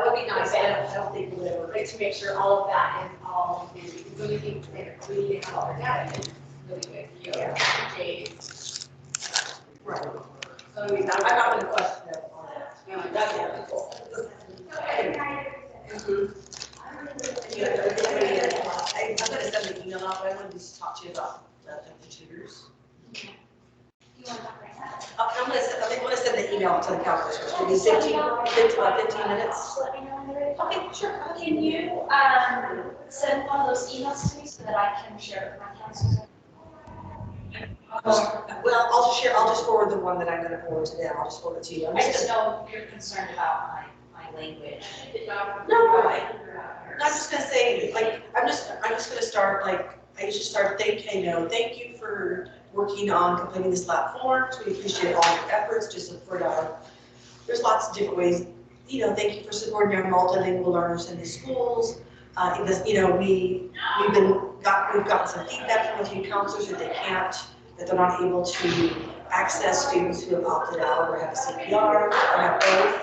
That would be nice, I don't think we would ever, but to make sure all of that is all, so we can, we need to have all our data, it's really good, Jade. Right. So I'm not gonna question them on that, that's really cool. I'm gonna send an email out, but I wanted to talk to you about the tutors. You want to talk right now? I'm gonna send the email to the counselors, it'll be 15 minutes. Let me know when you're ready. Okay, sure. Can you, send one of those emails to me so that I can share it with my counselors? Well, I'll just forward the one that I'm gonna forward to them, I'll just forward it to you. I just know you're concerned about my language. No, I'm just gonna say, like, I'm just gonna start, like, I usually start, thank you for working on completing this lab forms, we appreciate all your efforts to support there's lots of different ways, thank you for supporting our multilingual learners in the schools. Because, we've gotten some feedback from a few counselors that they're not able to access students who have opted out or have CPR or have both.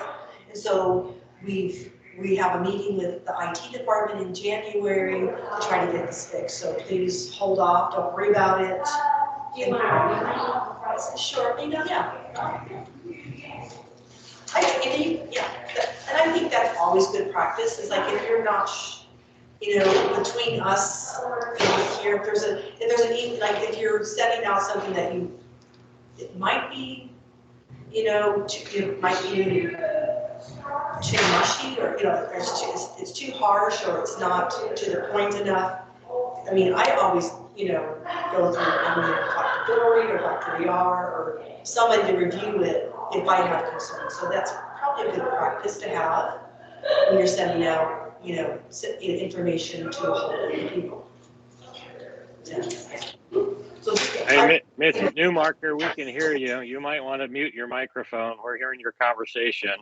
And so we have a meeting with the IT department in January to try to get this fixed. So please hold off, don't worry about it. Do you mind? Sure, yeah. And I think that's always good practice, is like if you're not, between us here, if there's if you're sending out something that it might be, it might be too mushy, or, it's too harsh, or it's not to the point enough. I mean, I always, go through, talk to Dory or Dr. VR or somebody to review it if I have concerns. So that's probably a good practice to have when you're sending out, information to a whole lot of people. Yeah. So, Hey, Mrs. Newmarker, we can hear you. You might want to mute your microphone. We're hearing your conversation.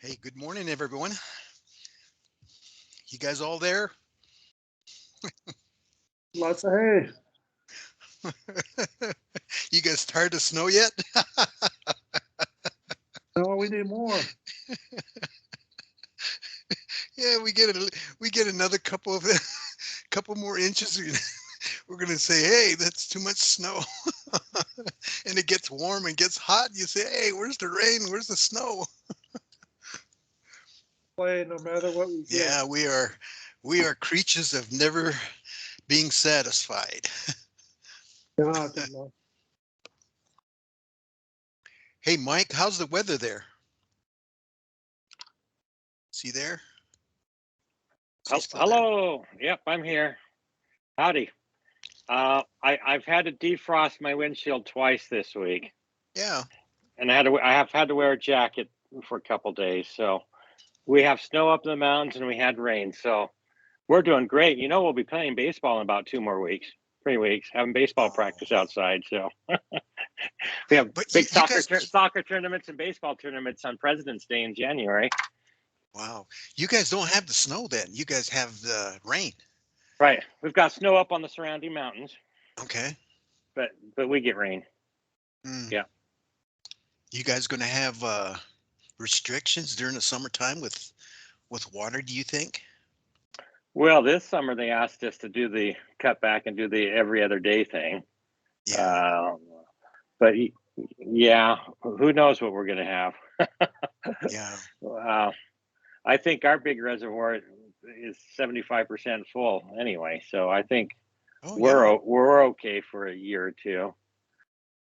Hey, good morning, everyone. You guys all there? Lots of hay. You guys tired of snow yet? No, we need more. Yeah, we get another couple of couple more inches. We're gonna say, hey, that's too much snow. And it gets warm and gets hot. You say, hey, where's the rain? Where's the snow? Play no matter what we get. Yeah, we are creatures of never being satisfied. God, no. Hey, Mike, how's the weather there? See there? Is he still there? Hello. Yep, I'm here. Howdy. I've had to defrost my windshield twice this week, Yeah. and I have had to wear a jacket for a couple days. So we have snow up in the mountains, and we had rain. So we're doing great. You know, we'll be playing baseball in about 3 weeks, having baseball practice outside. So we have But big you guys, soccer tournaments and baseball tournaments on President's Day in January. wow, you guys don't have the snow then. You guys have the rain. Right. We've got snow up on the surrounding mountains, Okay. but we get rain. Mm. Yeah. You guys going to have restrictions during the summertime with water, do you think? Well, this summer they asked us to do the cut back and do the every other day thing. Yeah. But yeah, who knows what we're going to have? Yeah. I think our big reservoir is 75% full anyway, so I think Oh, yeah. we're okay for a year or two.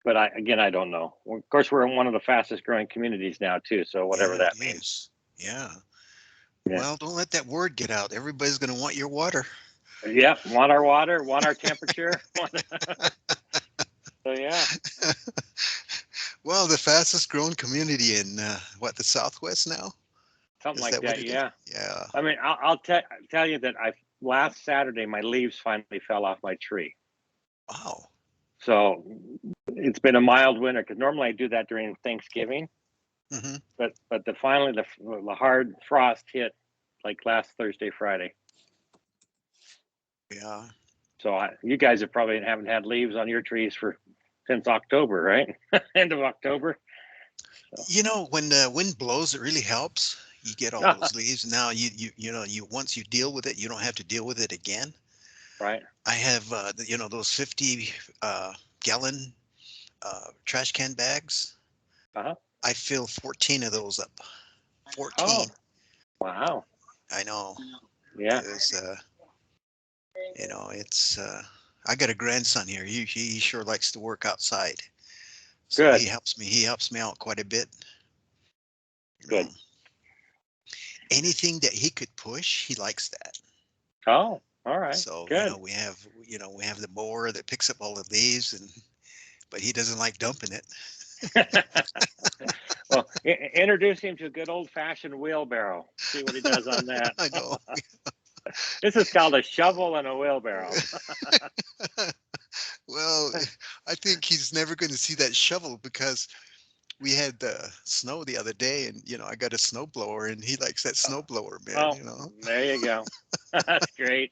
But I don't know. Of course, we're in one of the fastest growing communities now too, so whatever Yeah, that it means. is. Yeah. Yeah. Well, don't let that word get out. Everybody's going to want your water. Yeah, want our water, want our temperature. So yeah. Well, the fastest growing community in the Southwest now? Something Is like that what that, it is? yeah. Yeah. I mean, I'll tell you that last Saturday my leaves finally fell off my tree. Wow. So it's been a mild winter because normally I do that during Thanksgiving, Hmm. but finally the hard frost hit like last Thursday, Friday. Yeah. So you guys haven't had leaves on your trees since October, right? End of October. So. You know, when the wind blows, it really helps. You get all those leaves. Now you once you deal with it, you don't have to deal with it again. Right. I have those 50 gallon trash can bags. Uh-huh. I fill 14 of those up. 14. Oh, wow. I know. Yeah. It was it's I got a grandson here. He sure likes to work outside. So Good. he helps me out quite a bit. Good. Anything that he could push, he likes that. Oh, all right. So, Good. we have the mower that picks up all the leaves but he doesn't like dumping it. Well, introduce him to a good old fashioned wheelbarrow. See what he does on that. I know. This is called a shovel and a wheelbarrow. Well, I think he's never going to see that shovel because we had snow the other day and, I got a snow blower and he likes that snow blower, man, Oh, there you go. That's great.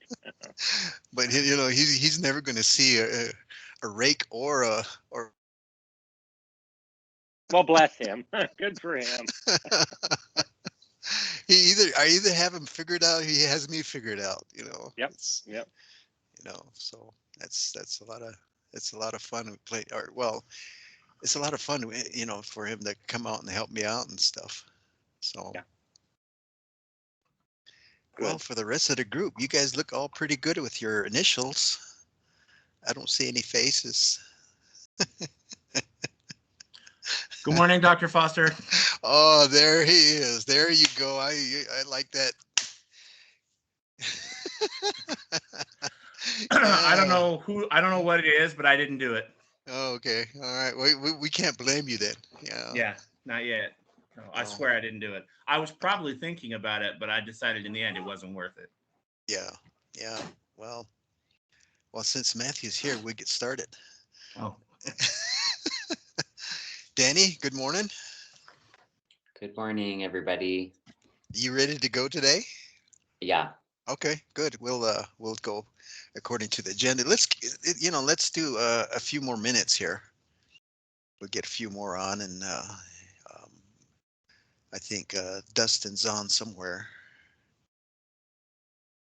But, he's never going to see a rake or Well, bless him. Good for him. I either have him figured out, or he has me figured out, Yep. It's, Yep. so that's a lot of fun to play, or well, it's a lot of fun, for him to come out and help me out and stuff. So, Yeah. well, Good. for the rest of the group, you guys look all pretty good with your initials. I don't see any faces. Good morning, Dr. Foster. Oh, there he is. There you go. I like that. I don't know what it is, but I didn't do it. Oh, okay. All right. We can't blame you then. Yeah. Yeah, not yet. No, I swear I didn't do it. I was probably thinking about it, but I decided in the end it wasn't worth it. Yeah. Yeah. Well, since Matthew's here, we get started. Oh. Danny, good morning. Good morning, everybody. You ready to go today? Yeah, Okay, good. We'll go according to the agenda. Let's do a few more minutes here. We'll get a few more on, and I think Dustin's on somewhere.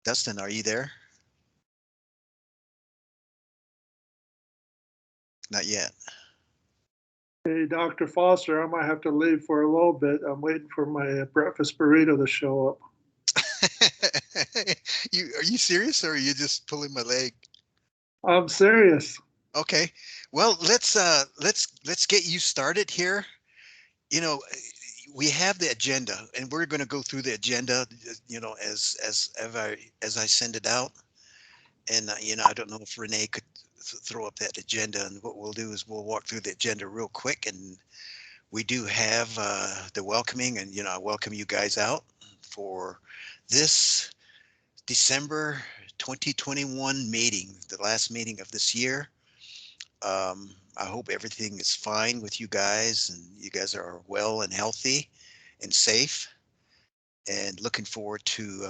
Dustin, are you there? Not yet. Hey, Dr. Foster, I might have to leave for a little bit. I'm waiting for my breakfast burrito to show up. Are you serious, or are you just pulling my leg? I'm serious. Okay. Well, let's get you started here. You know, we have the agenda, and we're going to go through the agenda. As I send it out, and I don't know if Renee could throw up that agenda. And what we'll do is we'll walk through the agenda real quick, and we do have the welcoming, and I welcome you guys out for this December 2021 meeting, the last meeting of this year. I hope everything is fine with you guys, and you guys are well and healthy and safe, and looking forward to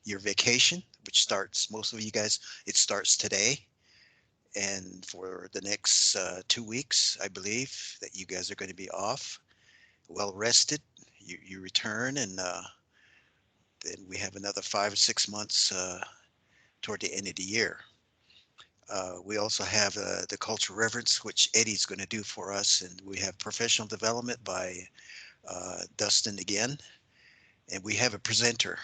your vacation, which starts, most of you guys, it starts today. And for the next 2 weeks, I believe that you guys are going to be off, well rested. You return, and then we have another 5 or 6 months toward the end of the year. We also have the cultural reverence, which Eddie's going to do for us, and we have professional development by Dustin again, and we have a presenter.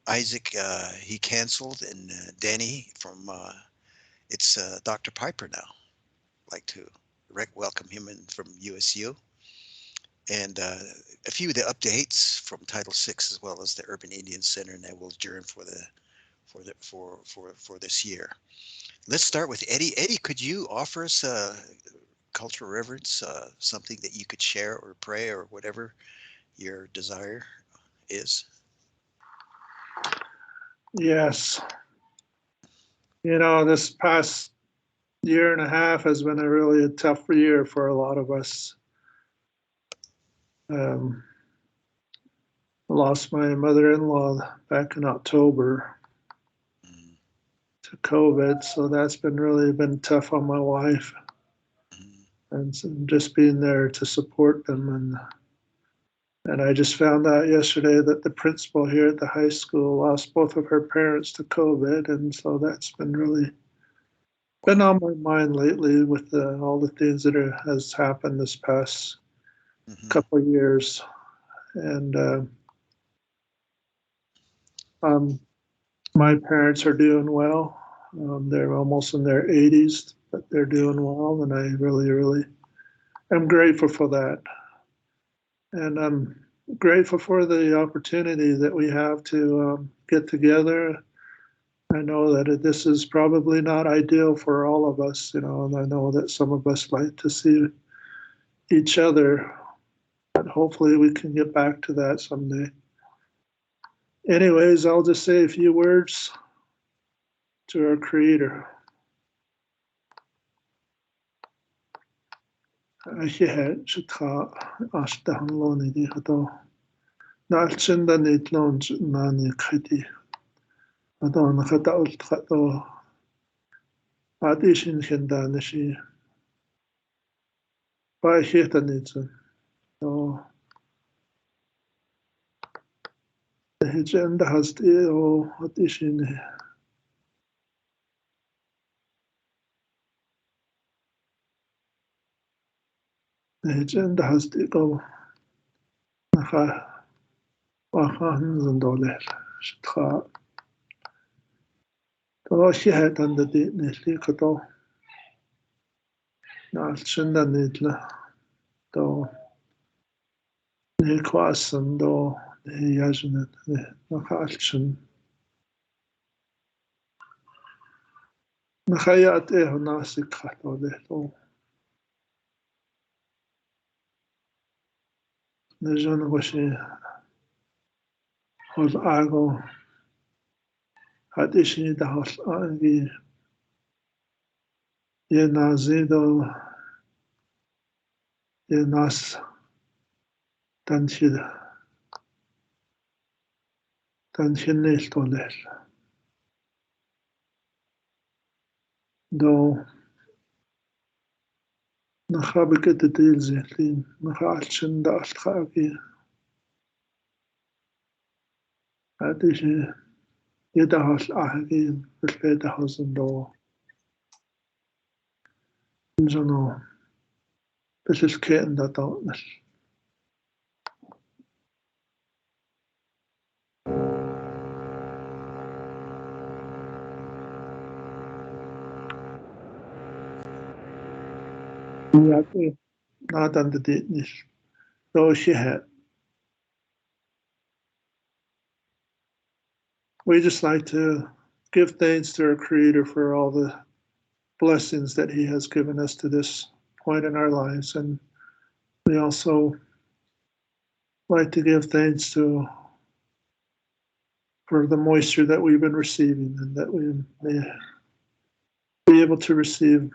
Isaac, he canceled, and Danny from it's Dr. Piper now. I'd like to welcome him in from USU, and a few of the updates from Title VI as well as the Urban Indian Center, and that will adjourn for this year. Let's start with Eddie. Eddie, could you offer us a cultural reverence, something that you could share or pray or whatever your desire is? Yes. This past year and a half has been a really tough year for a lot of us. I lost my mother-in-law back in October Mm, to COVID, so that's really been tough on my wife, mm, and so just being there to support them. And I just found out yesterday that the principal here at the high school lost both of her parents to COVID, and so that's been on my mind lately with all the things that has happened this past mhm, couple of years. And my parents are doing well. They're almost in their 80s, but they're doing well, and I really, really am grateful for that. And I'm grateful for the opportunity that we have to get together. I know that this is probably not ideal for all of us, and I know that some of us like to see each other, but hopefully we can get back to that someday. Anyways, I'll just say a few words to our Creator. Ahihet shikha ashtahan loni di hato. Nalchinda nitlon nani khati. Hato nakata ult khato. Adishin khendanishi. Baihita nitsun. So the agenda has the addition. The agenda has to go. Naha wahan zandole. Shitha. To she had under the nitli kato. Nalchinda nitla. To nikwasan do yajanet. Nahalchin. Nahayat ehonasik kato de. Nejan washi hol ago hadishi da hol agi ye nazido ye nas dan sinnil tolel. Do nakhabiket detil zehlin, nakhaalchin da altkhaagi. Adishi yedahal ahagin, bilbedahozin do. Injono, bilis keten da dawnel. Yaki, nadan de ditnil. Do shihet. We just like to give thanks to our Creator for all the blessings that He has given us to this point in our lives. And we also like to give thanks for the moisture that we've been receiving and that we may be able to receive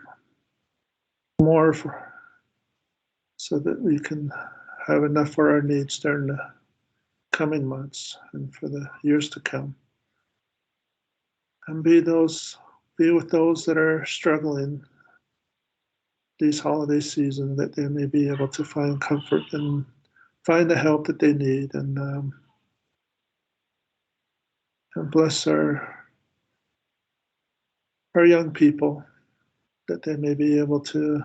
more so that we can have enough for our needs during the coming months and for the years to come. And be with those that are struggling these holiday seasons, that they may be able to find comfort and find the help that they need, and bless our young people, that they may be able to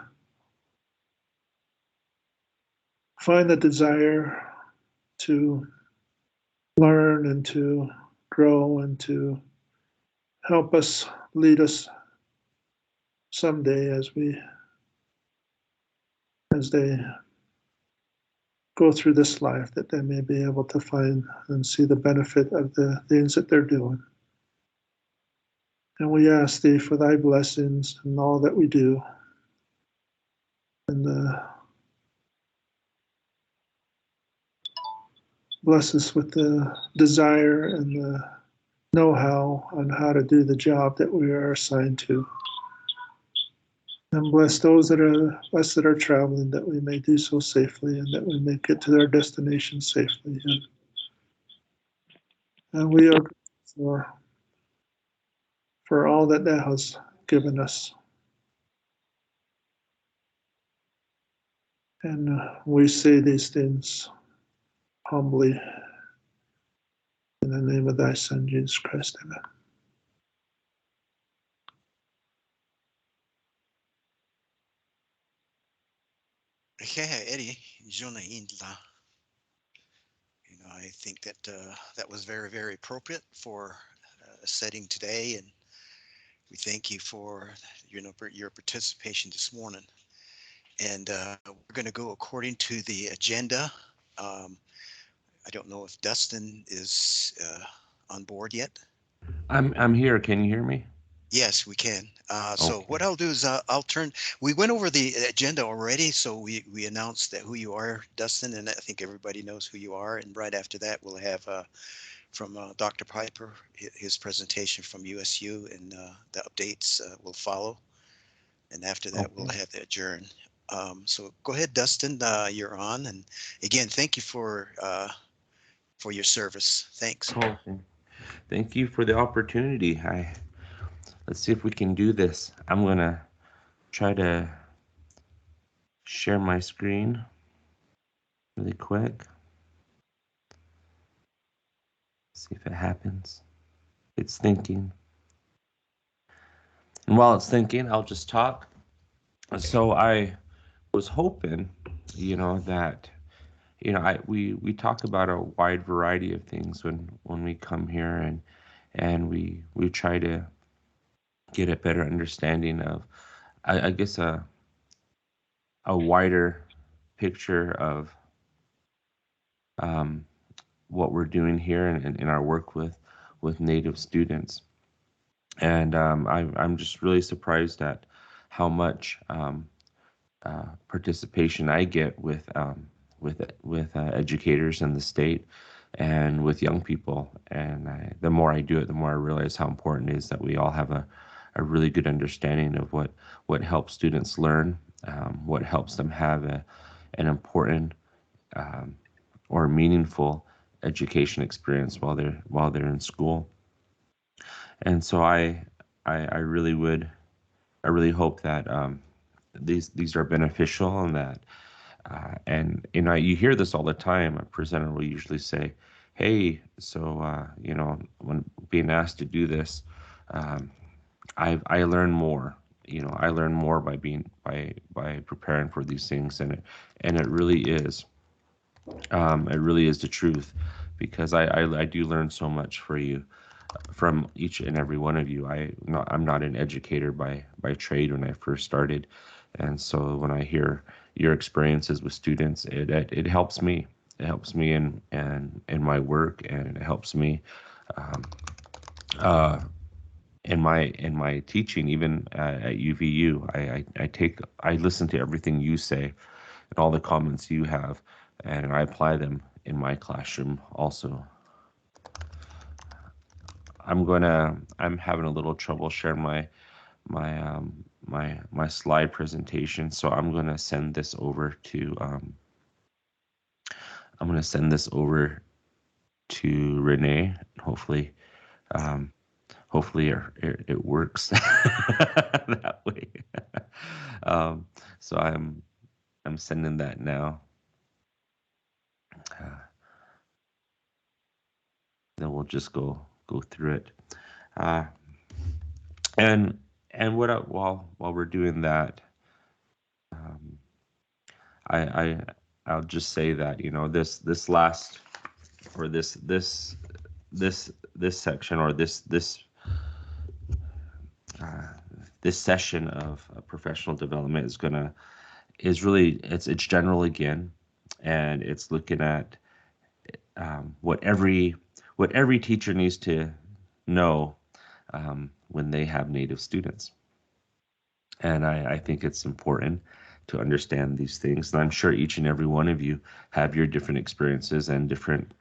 find the desire to learn and to grow and to help us, lead us someday as they go through this life, that they may be able to find and see the benefit of the things that they're doing. And we ask Thee for Thy blessings in all that we do, and bless us with the desire and the know-how on how to do the job that we are assigned to. And bless those that are traveling, that we may do so safely and that we may get to our destination safely. And we are grateful for all that Thou hast given us. And we say these things humbly in the name of Thy Son, Jesus Christ. Amen. Eddie, Jonah Indla. I think that that was very, very appropriate for a setting today, and we thank you for your participation this morning. And we're going to go according to the agenda. I don't know if Dustin is on board yet. I'm here. Can you hear me? Yes, we can. So what I'll do is we went over the agenda already, so we announced that who you are, Dustin, and I think everybody knows who you are. And right after that, we'll have from Dr. Piper, his presentation from USU, and the updates will follow. And after that, we'll have the adjourn. So go ahead, Dustin, you're on. And again, thank you for your service. Thanks. Thank you for the opportunity. Let's see if we can do this. I'm going to try to share my screen really quick. See if it happens. It's thinking. And while it's thinking, I'll just talk. So I was hoping, that, we talk about a wide variety of things when we come here, and we try to get a better understanding of, I guess, a wider picture of what we're doing here in our work with Native students. And I'm just really surprised at how much participation I get with educators in the state and with young people. And the more I do it, the more I realize how important it is that we all have a really good understanding of what helps students learn, what helps them have an important or meaningful education experience while they're in school. And so I really hope that these are beneficial, and that and you hear this all the time. A presenter will usually say, "Hey, so when being asked to do this, um, I learn more. I learn more by preparing for these things, and it really is the truth, because I do learn so much from each and every one of you. I'm not an educator by trade when I first started, and so when I hear your experiences with students, it helps me. It helps me in my work, and it helps me um, uh, in my teaching, even at UVU. I listen to everything you say and all the comments you have, and I apply them in my classroom also. I'm having a little trouble sharing my slide presentation, so I'm gonna send this over to Renee. Hopefully, um, hopefully it works that way. um, so I'm sending that now. Uh, then we'll just go through it. Uh, and while we're doing that, um, I I'll just say that this last, or this section, or uh, this session of professional development it's general again, and it's looking at what every teacher needs to know when they have Native students. And I think it's important to understand these things. And I'm sure each and every one of you have your different experiences and different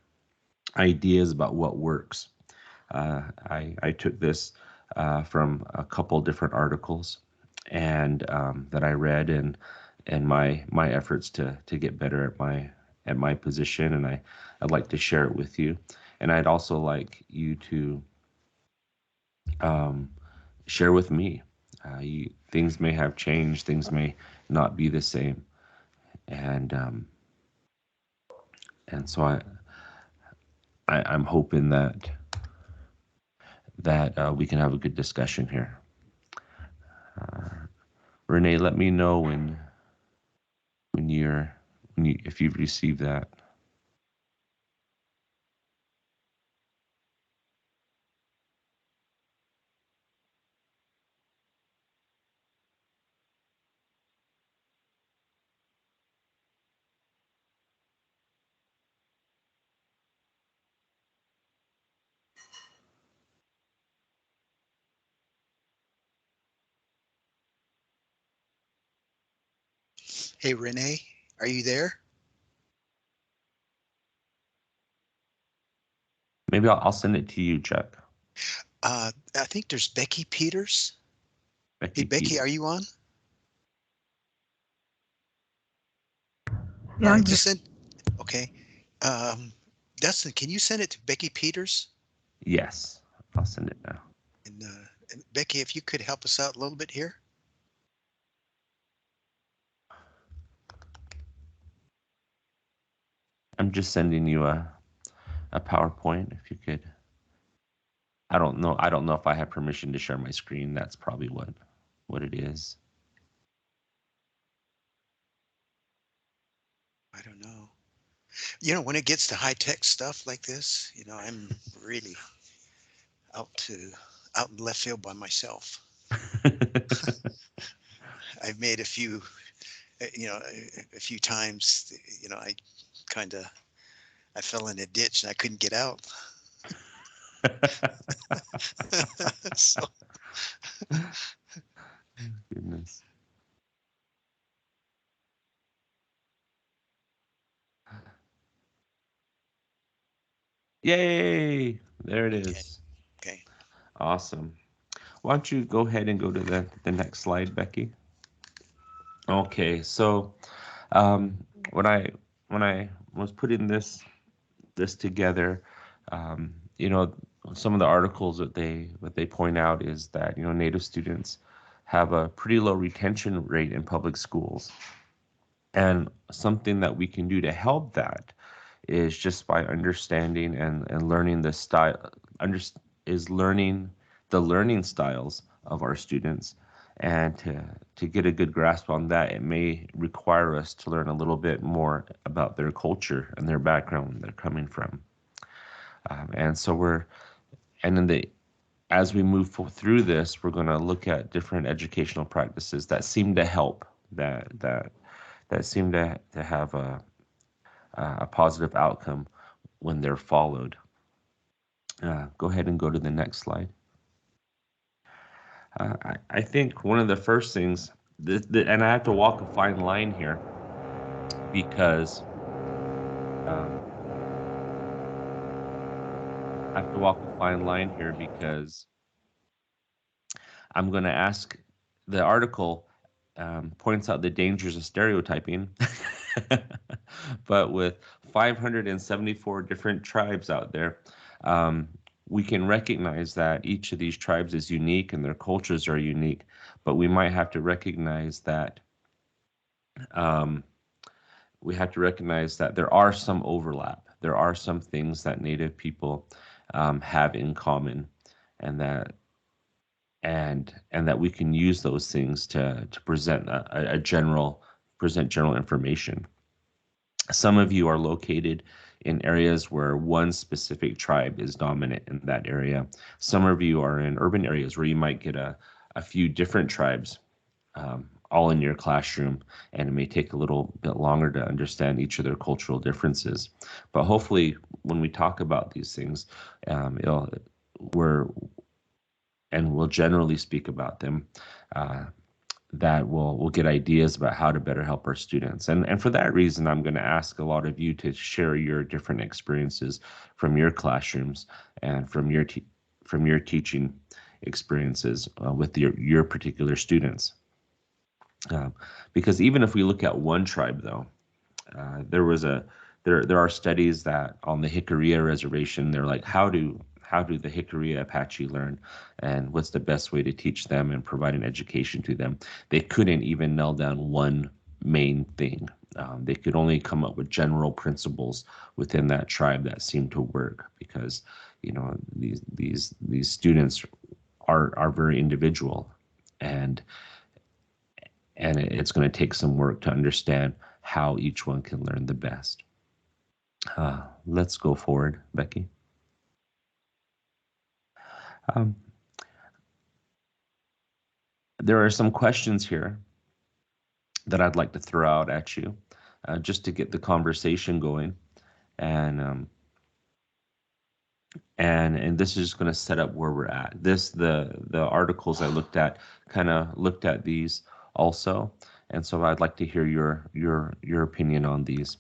ideas about what works. I took this from a couple different articles and that I read, and my efforts to get better at my position, and I'd like to share it with you. And I'd also like you to share with me. Things may have changed, things may not be the same, and so I'm hoping that we can have a good discussion here. Renee, let me know when if you've received that. Hey, Renee, are you there? Maybe I'll send it to you, Chuck. I think there's Becky Peters. Hey, Becky, Peters. are you on? Yeah, Just send. Okay. Dustin, can you send it to Becky Peters? Yes, I'll send it now. And Becky, if you could help us out a little bit here. I'm just sending you a PowerPoint. If you could. I don't know if I have permission to share my screen. That's probably what it is. I don't know. When it gets to high tech stuff like this, I'm really out in left field by myself. I've made a few times, I fell in a ditch and I couldn't get out. So. Goodness. Yay! There it is. Okay. Awesome. Why don't you go ahead and go to the next slide, Becky? Okay, so when I was putting this together, you know, some of the articles that they point out is that, you know, Native students have a pretty low retention rate in public schools. And something that we can do to help that is just by understanding and learning the style, learning the learning styles of our students. And to get a good grasp on that, it may require us to learn a little bit more about their culture and their background they're coming from. And so as we move through this, we're going to look at different educational practices that seem to help, that seem to have a positive outcome when they're followed. Go ahead and go to the next slide. I think one of the first things, and I have to walk a fine line here because I'm going to ask, the article points out the dangers of stereotyping, but with 574 different tribes out there, we can recognize that each of these tribes is unique and their cultures are unique, but we might have to recognize that there are some overlap. There are some things that Native people have in common, and that we can use those things to present general information. Some of you are located in areas where one specific tribe is dominant in that area. Some of you are in urban areas where you might get a few different tribes all in your classroom, and it may take a little bit longer to understand each of their cultural differences. But hopefully, when we talk about these things, we'll generally speak about them, that we'll get ideas about how to better help our students. And for that reason, I'm going to ask a lot of you to share your different experiences from your classrooms and from your teaching experiences with your particular students. Because even if we look at one tribe, though, there are studies that on the Jicarilla Reservation, they're like, how do the Jicarilla Apache learn, and what's the best way to teach them and provide an education to them? They couldn't even nail down one main thing. They could only come up with general principles within that tribe that seemed to work, because, you know, these students are very individual, and it's going to take some work to understand how each one can learn the best. Let's go forward, Becky. There are some questions here that I'd like to throw out at you, just to get the conversation going, and this is going to set up where we're at. The articles I looked at kind of looked at these also, and so I'd like to hear your opinion on these.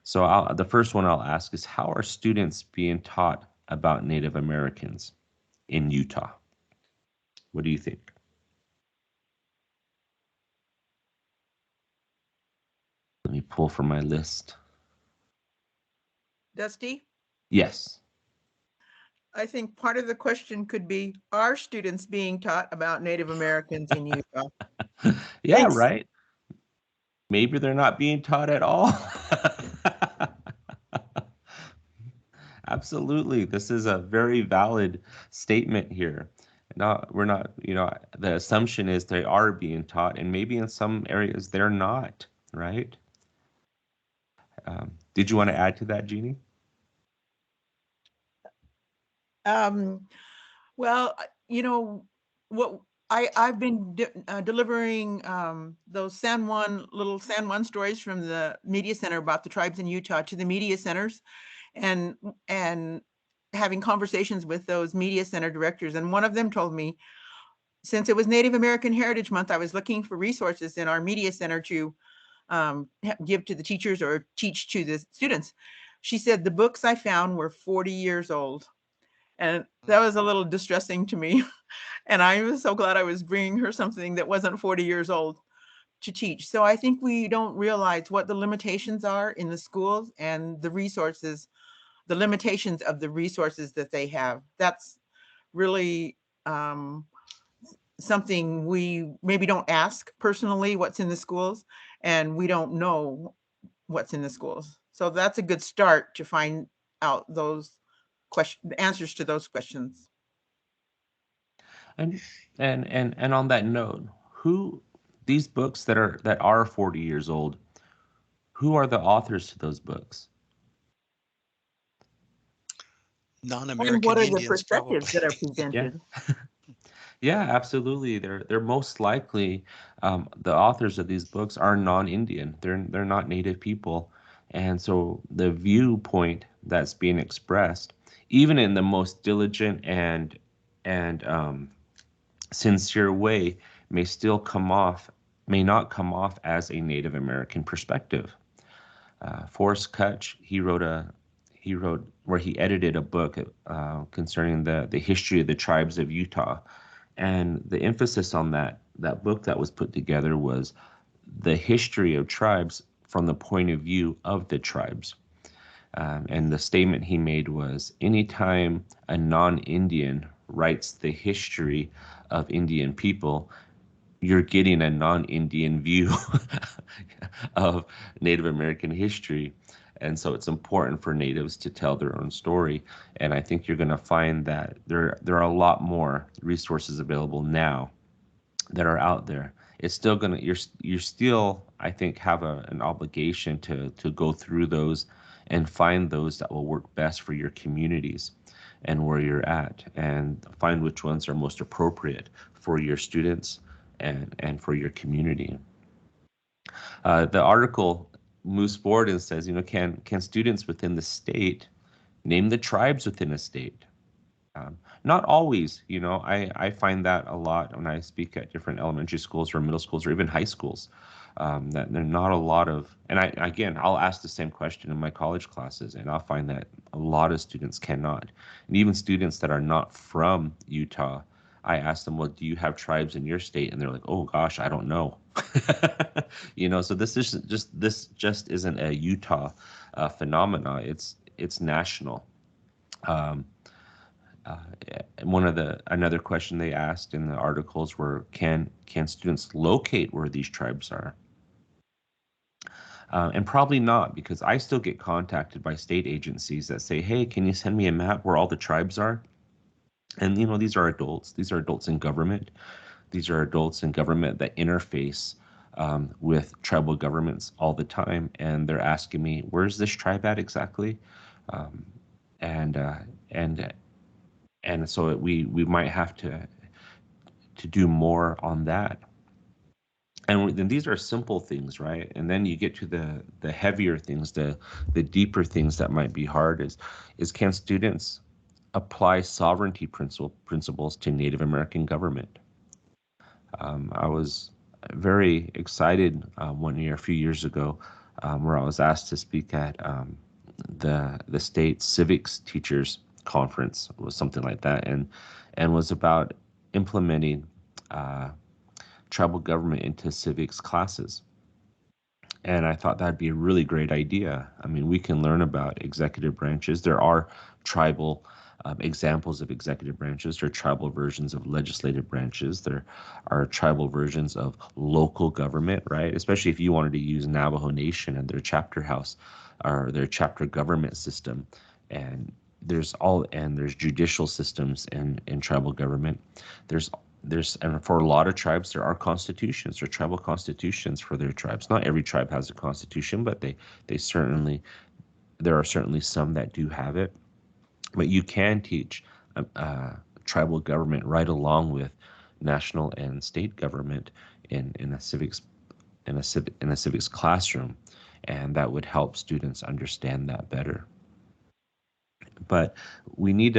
So the first one I'll ask is, how are students being taught about Native Americans in Utah? What do you think? Let me pull from my list. Dusty, Yes. I think part of the question could be, are students being taught about Native Americans in Utah? Yeah, Thanks. right. Maybe they're not being taught at all. Absolutely. This is a very valid statement here. We're not, you know, the assumption is they are being taught, and maybe in some areas they're not, right? Did you want to add to that, Jeannie? Well, you know, what I've been delivering those little San Juan stories from the media center about the tribes in Utah to the media centers, and having conversations with those media center directors. And one of them told me, since it was Native American Heritage Month, I was looking for resources in our media center to give to the teachers or teach to the students. She said the books I found were 40 years old. And that was a little distressing to me. And I was so glad I was bringing her something that wasn't 40 years old. to teach. So I think we don't realize what the limitations are in the schools and the resources, the limitations of the resources that they have. That's really something we maybe don't ask personally, what's in the schools, and we don't know what's in the schools. So that's a good start to find out those the answers to those questions. And and on that note, who these books that are 40 years old, who are the authors to those books? And Non-American what are the Indians, probably. perspectives that are Yeah. presented? Yeah, absolutely. They're most likely the authors of these books are non-Indian. They're not Native people, and so the viewpoint that's being expressed, even in the most diligent and sincere way, may not come off as a Native American perspective. Forrest Kutch, he wrote where he edited a book concerning the history of the tribes of Utah. And the emphasis on that book that was put together was the history of tribes from the point of view of the tribes. And the statement he made was, anytime a non-Indian writes the history of Indian people, you're getting a non-Indian view of Native American history. And so it's important for natives to tell their own story. And I think you're going to find that there are a lot more resources available now that are out there. It's still going to, you're still, I think, have an obligation to go through those and find those that will work best for your communities and where you're at, and find which ones are most appropriate for your students and for your community. The article moves forward and says, can students within the state name the tribes within a state? Not always, I find that a lot when I speak at different elementary schools or middle schools or even high schools, that there are not a lot of, and I'll ask the same question in my college classes, and I'll find that a lot of students cannot. And even students that are not from Utah, I ask them, well, do you have tribes in your state? And they're like, oh gosh, I don't know. So this just isn't a Utah phenomena. It's national. Another question they asked in the articles were, can students locate where these tribes are? And probably not, because I still get contacted by state agencies that say, hey, can you send me a map where all the tribes are? And these are adults. These are adults in government. These are adults in government that interface with tribal governments all the time, and they're asking me, where's this tribe at exactly? And so we might have to do more on that. And then these are simple things, right? And then you get to the heavier things, the deeper things that might be hard. Is can students apply sovereignty principles to Native American government? I was very excited one year, a few years ago, where I was asked to speak at the state civics teachers conference. It was something like that, and was about implementing tribal government into civics classes. And I thought that'd be a really great idea. I mean, we can learn about executive branches. There are tribal examples of executive branches. There are tribal versions of legislative branches. There are tribal versions of local government, right? Especially if you wanted to use Navajo Nation and their chapter house or their chapter government system. And there's judicial systems in tribal government. And for a lot of tribes, there are constitutions or tribal constitutions for their tribes. Not every tribe has a constitution, but there are certainly some that do have it. But you can teach tribal government right along with national and state government in a civics classroom, and that would help students understand that better. But we need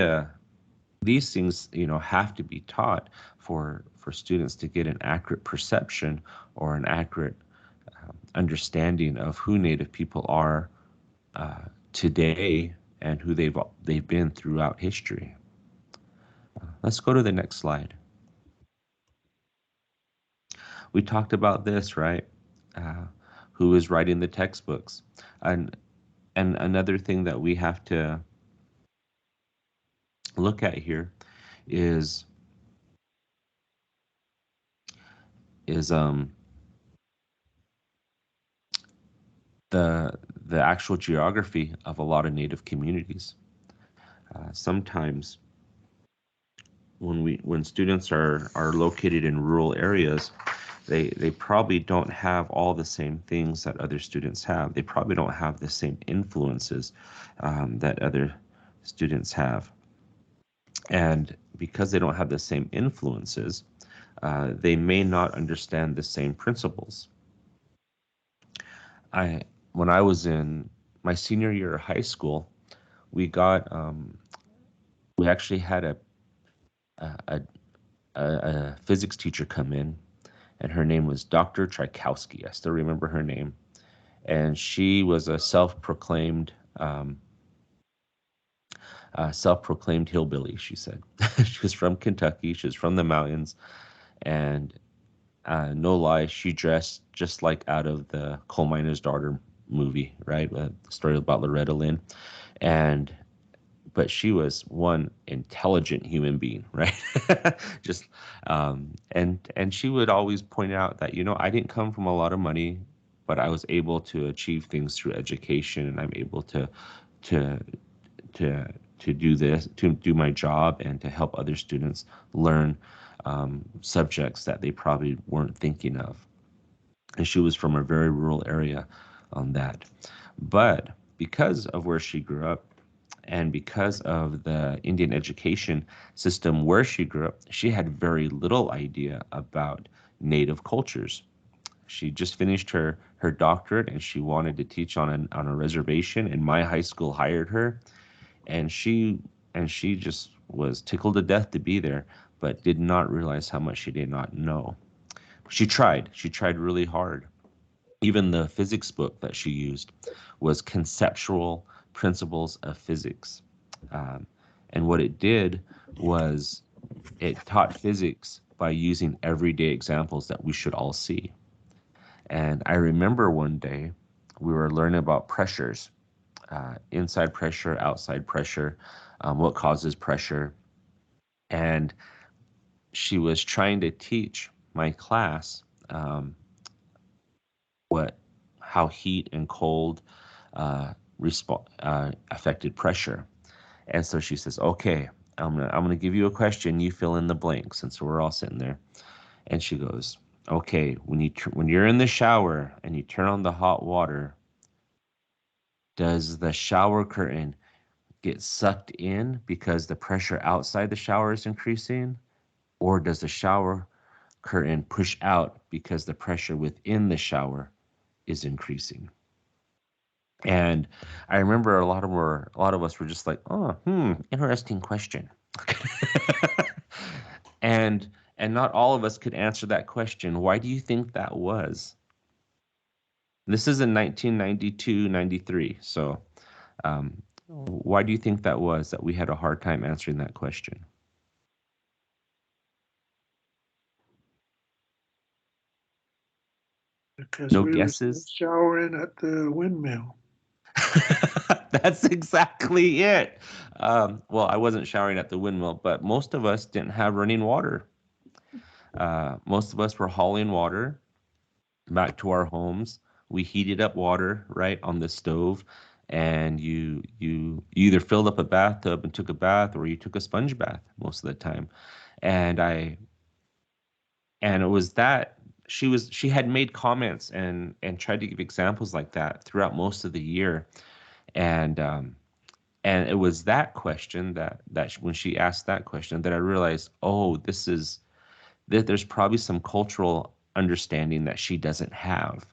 these things, have to be taught for students to get an accurate perception or an accurate understanding of who Native people are today and who they've been throughout history. Let's go to the next slide. we talked about this, right? Who is writing the textbooks? And another thing that we have to look at here is the actual geography of a lot of Native communities. Sometimes when students are located in rural areas, they probably don't have all the same things that other students have. They probably don't have the same influences that other students have. And because they don't have the same influences, they may not understand the same principles. When I was in my senior year of high school, we actually had a physics teacher come in, and her name was Dr. Trykowski. I still remember her name. And she was a self-proclaimed hillbilly, she said. She was from Kentucky. She was from the mountains. And no lie, she dressed just like out of the Coal Miner's Daughter movie, right? The story about Loretta Lynn. But she was one intelligent human being, right? Just and she would always point out that, I didn't come from a lot of money, but I was able to achieve things through education, and I'm able to do this, to do my job, and to help other students learn subjects that they probably weren't thinking of. And she was from a very rural area on that. But because of where she grew up, and because of the Indian education system where she grew up, she had very little idea about Native cultures. She just finished her doctorate, and she wanted to teach on a reservation, and my high school hired her, and she just was tickled to death to be there, but did not realize how much she did not know. She tried really hard. Even the physics book that she used was Conceptual Principles of Physics. And what it did was it taught physics by using everyday examples that we should all see. And I remember one day we were learning about pressures, inside pressure, outside pressure, what causes pressure. And she was trying to teach my class how heat and cold affected pressure. And so she says, okay, I'm gonna give you a question, you fill in the blanks. And so we're all sitting there, and she goes, okay, when you're in the shower and you turn on the hot water, does the shower curtain get sucked in because the pressure outside the shower is increasing, or does the shower curtain push out because the pressure within the shower is increasing? And I remember a lot of us were just like, oh, interesting question. and not all of us could answer that question. Why do you think that was? This is in 1992, 93. So why do you think that was, that we had a hard time answering that question? Because No we guesses? were showering at the windmill. That's exactly it. Well, I wasn't showering at the windmill, but most of us didn't have running water. Most of us were hauling water back to our homes. We heated up water right on the stove, and you either filled up a bathtub and took a bath, or you took a sponge bath most of the time. And it was that she had made comments and tried to give examples like that throughout most of the year. And it was that question that when she asked that question that I realized, oh, there's probably some cultural understanding that she doesn't have.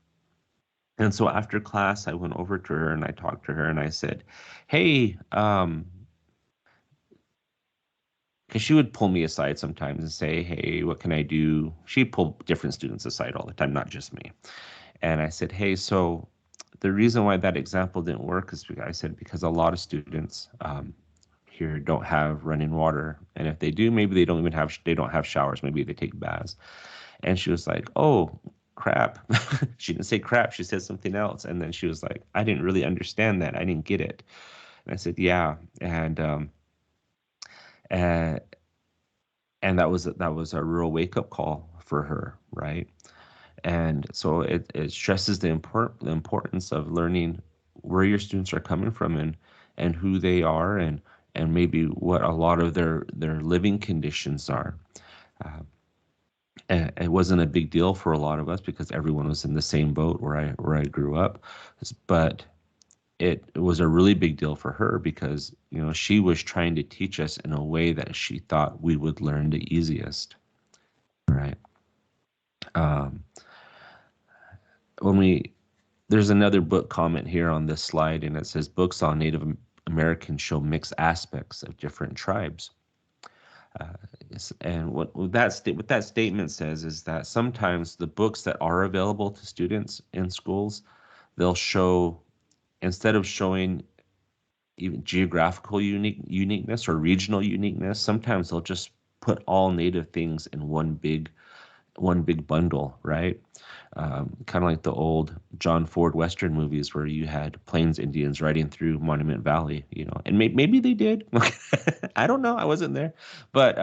And so after class, I went over to her and I talked to her and I said, hey, because she would pull me aside sometimes and say, hey, what can I do? She'd pull different students aside all the time, not just me. And I said, hey, so the reason why that example didn't work is because a lot of students here don't have running water. And if they do, maybe they don't have showers. Maybe they take baths. And she was like, oh, crap. She didn't say crap. She said something else. And then she was like, I didn't really understand that. I didn't get it. And I said, yeah. And that was a real wake up call for her, right? And so it stresses the importance of learning where your students are coming from and who they are and maybe what a lot of their living conditions are. And it wasn't a big deal for a lot of us because everyone was in the same boat where I grew up, but it was a really big deal for her because she was trying to teach us in a way that she thought we would learn the easiest, right? There's another book comment here on this slide, and it says books on Native Americans show mixed aspects of different tribes. And what that statement says is that sometimes the books that are available to students in schools, they'll show, instead of showing even geographical uniqueness or regional uniqueness, sometimes they'll just put all Native things in one big bundle, right? Kind of like the old John Ford Western movies where you had Plains Indians riding through Monument Valley, and maybe they did. I don't know. I wasn't there, but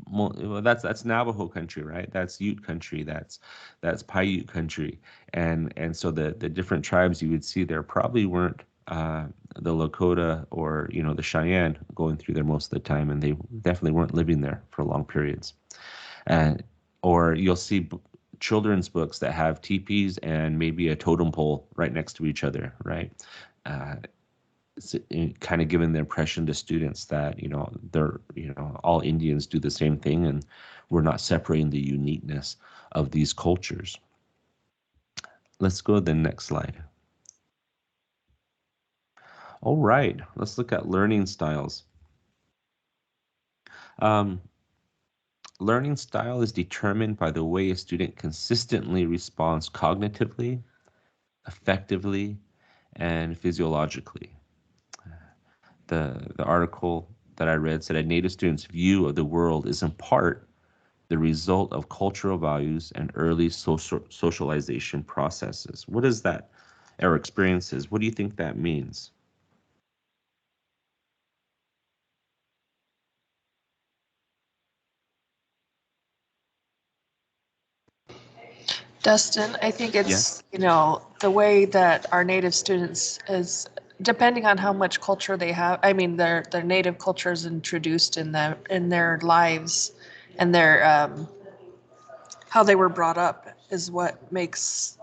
well, that's Navajo country, right? That's Ute country. That's Paiute country, and so the different tribes you would see there probably weren't the Lakota or the Cheyenne going through there most of the time, and they definitely weren't living there for long periods. And or you'll see children's books that have teepees and maybe a totem pole right next to each other, right? Kind of giving the impression to students that they're all Indians do the same thing, and we're not separating the uniqueness of these cultures. Let's go to the next slide. All right, let's look at learning styles. Learning style is determined by the way a student consistently responds cognitively, effectively, and physiologically. The article that I read said a Native student's view of the world is in part the result of cultural values and early socialization processes. What is that, our experiences? What do you think that means? Dustin, I think it's, the way that our native students is, depending on how much culture they have, I mean, their native culture is introduced in their lives and how they were brought up is what makes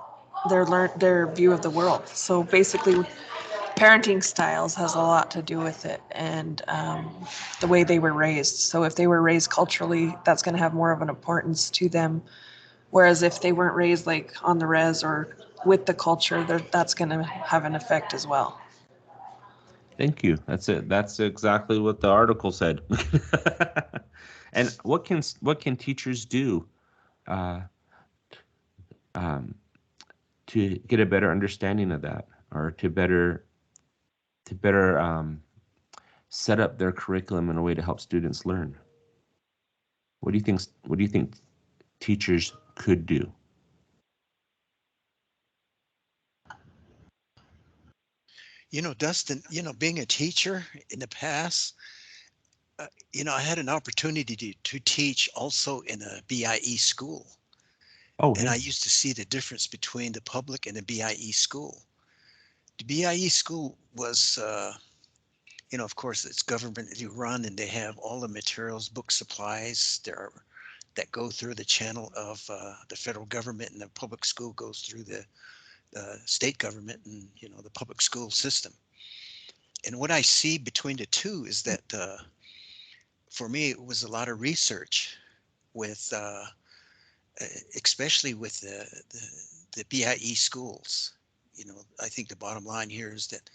their view of the world. So basically, parenting styles has a lot to do with it, and the way they were raised. So if they were raised culturally, that's going to have more of an importance to them. Whereas if they weren't raised like on the res or with the culture, that's going to have an effect as well. Thank you. That's it. That's exactly what the article said. And what can teachers do to get a better understanding of that, or to better set up their curriculum in a way to help students learn? What do you think teachers could do? Dustin, being a teacher in the past, I had an opportunity to teach also in a BIE school. Oh, and I hey. used to see the difference between the public and the BIE school. The BIE school was, of course, it's government run, and they have all the materials, book supplies that go through the channel of the federal government, and the public school goes through the state government and the public school system. And what I see between the two is that for me it was a lot of research with especially with the BIE schools. I think the bottom line here is that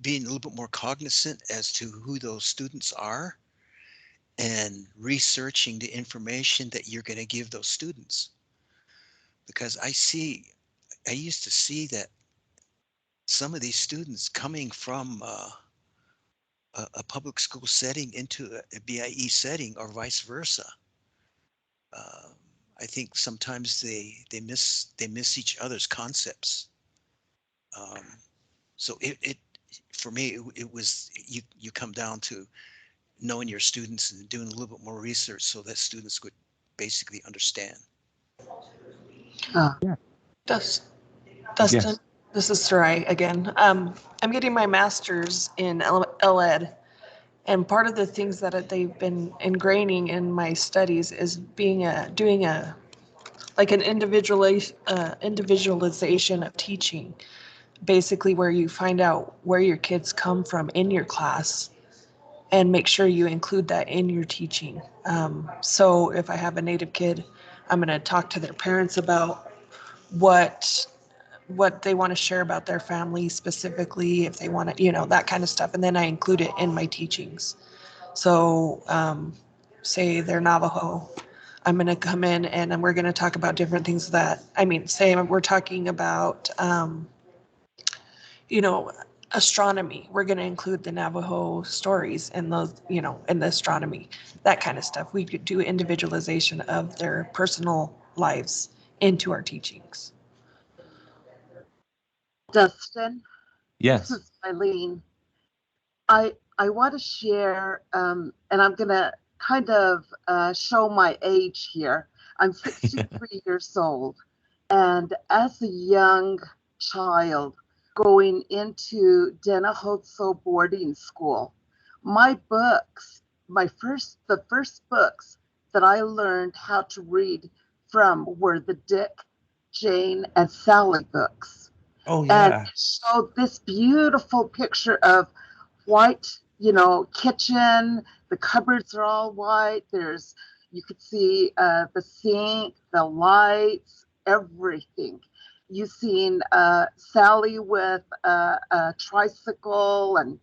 being a little bit more cognizant as to who those students are and researching the information that you're going to give those students. Because I used to see that some of these students coming from a public school setting into a BIE setting or vice versa. I think sometimes they miss each other's concepts. So it for me it was you come down to knowing your students and doing a little bit more research so that students would basically understand. Dustin, Yes. this is Sarai again. I'm getting my master's in LED, and part of the things that they've been ingraining in my studies is doing an individualization of teaching, basically where you find out where your kids come from in your class and make sure you include that in your teaching. So if I have a Native kid, I'm going to talk to their parents about what they want to share about their family specifically, if they want to, that kind of stuff. And then I include it in my teachings. So say they're Navajo, I'm going to come in and we're going to talk about different things say we're talking about, astronomy. We're going to include the Navajo stories and those, in the astronomy, that kind of stuff. We could do individualization of their personal lives into our teachings. Dustin, Yes. this is Eileen. I want to share, and I'm going to kind of show my age here. I'm 63 years old, and as a young child going into Denahotso boarding school, my books, the first books that I learned how to read from were the Dick, Jane, and Sally books. Oh, And yeah. it showed this beautiful picture of white, kitchen. The cupboards are all white. You could see the sink, the lights, everything. You've seen Sally with a tricycle and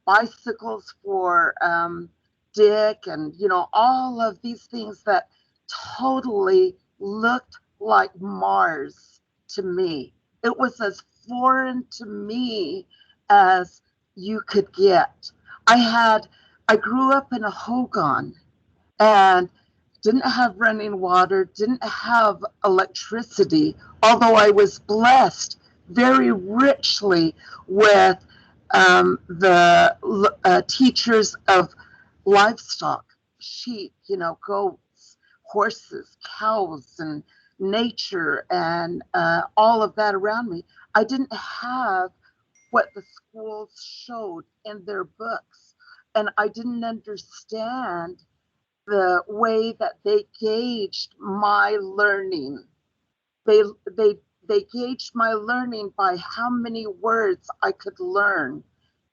bicycles for Dick, and all of these things that totally looked like Mars to me. It was as foreign to me as you could get. I grew up in a hogan and didn't have running water, didn't have electricity, although I was blessed very richly with the teachers of livestock, sheep, goats, horses, cows, and nature, and all of that around me. I didn't have what the schools showed in their books, and I didn't understand the way that they gauged my learning. They gauged my learning by how many words I could learn,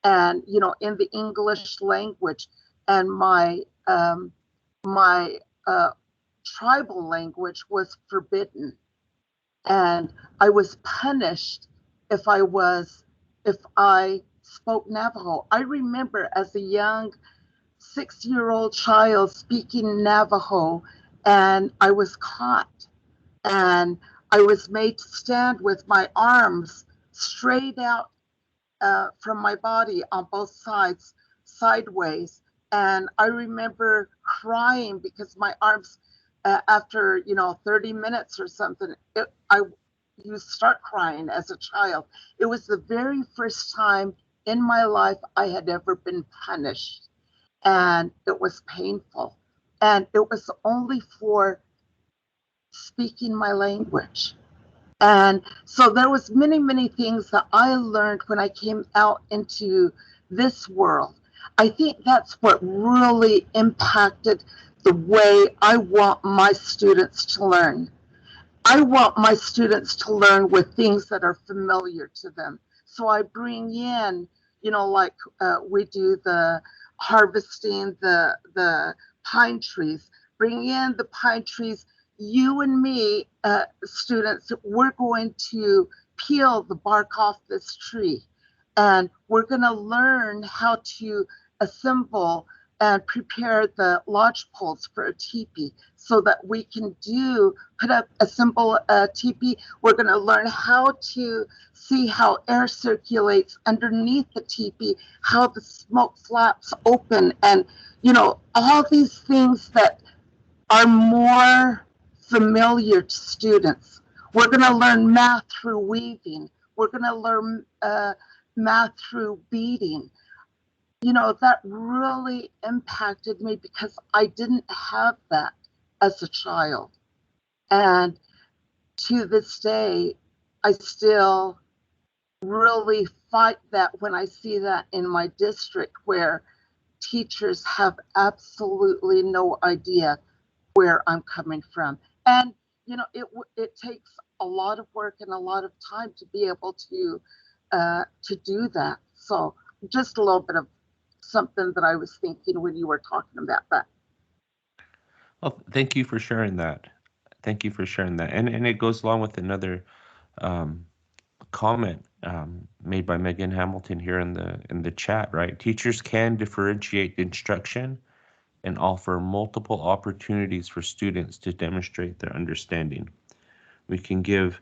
and in the English language, and my tribal language was forbidden, and I was punished if I spoke Navajo. I remember as a young 6-year-old child speaking Navajo, and I was caught, and I was made to stand with my arms straight out from my body on both sides, sideways. And I remember crying because my arms, after 30 minutes or something, you start crying as a child. It was the very first time in my life I had ever been punished, and it was painful, and it was only for speaking my language. And so there was many things that I learned when I came out into this world. I think that's what really impacted the way I want my students to learn. I want my students to learn with things that are familiar to them. So I bring in, like we do the harvesting the pine trees, bring in the pine trees. You and me, students, we're going to peel the bark off this tree, and we're going to learn how to assemble and prepare the lodge poles for a teepee so that we can put up a simple teepee. We're going to learn how to see how air circulates underneath the teepee, how the smoke flaps open, and, you know, all these things that are more familiar to students. We're going to learn math through weaving. We're going to learn math through beading. You know, that really impacted me because I didn't have that as a child. And to this day, I still really fight that when I see that in my district where teachers have absolutely no idea where I'm coming from. And, you know, it takes a lot of work and a lot of time to be able to do that. So just a little bit of something that I was thinking when you were talking about that. Well, thank you for sharing that. Thank you for sharing that. And it goes along with another comment made by Megan Hamilton here in the chat, right? Teachers can differentiate instruction and offer multiple opportunities for students to demonstrate their understanding. We can give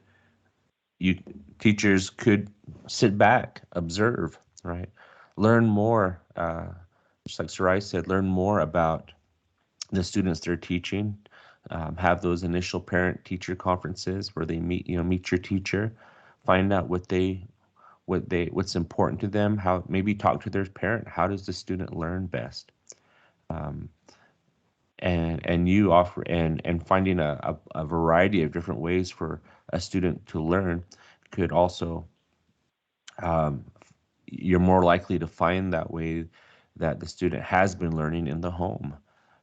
teachers could sit back, observe, right? Learn more, just like Sarai said, learn more about the students they're teaching. Have those initial parent-teacher conferences where they meet your teacher, find out what's important to them. How maybe talk to their parent. How does the student learn best? And you offer and finding a variety of different ways for a student to learn could also you're more likely to find that way that the student has been learning in the home.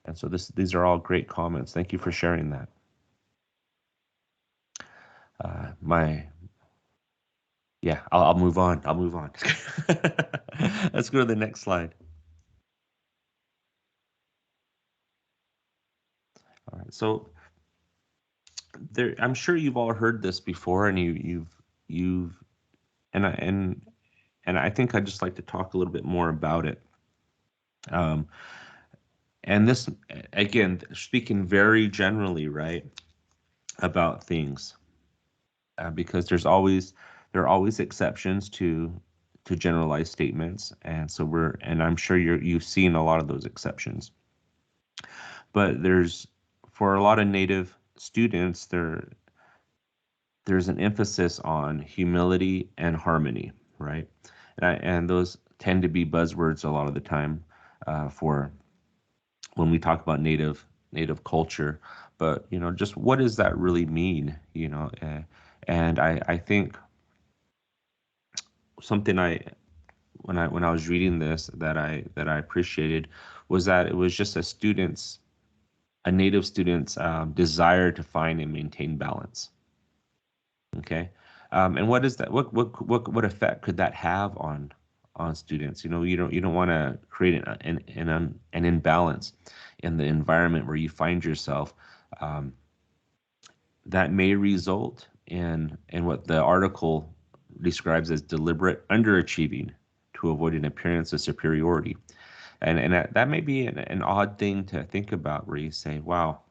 And so these are all great comments. Thank you for sharing that. I'll move on. Let's go to the next slide. All right, so I'm sure you've all heard this before, and and I think I'd just like to talk a little bit more about it. And this, again, speaking very generally, right, about things, because there are always exceptions to generalized statements, and so I'm sure you've seen a lot of those exceptions. But for a lot of Native students, there's an emphasis on humility and harmony, right? And those tend to be buzzwords a lot of the time for when we talk about Native culture. But just what does that really mean? And I think something when I was reading this that I appreciated was that it was just a Native student's desire to find and maintain balance. Okay, and what is that? What effect could that have on students? You don't want to create an imbalance in the environment where you find yourself. That may result in what the article describes as deliberate underachieving to avoid an appearance of superiority. And that may be an odd thing to think about, where you say, wow,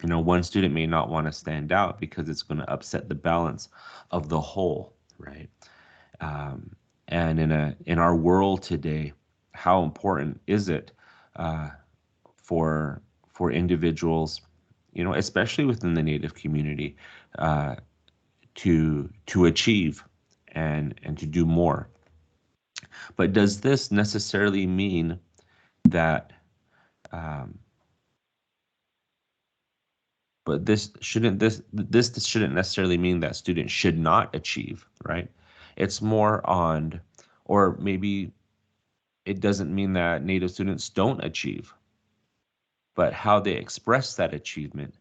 one student may not want to stand out because it's going to upset the balance of the whole, right? And in our world today, how important is it for individuals, especially within the Native community, to achieve and to do more? But does this necessarily mean that this shouldn't necessarily mean that students should not achieve, right? It's more on, or maybe it doesn't mean that Native students don't achieve, but how they express that achievement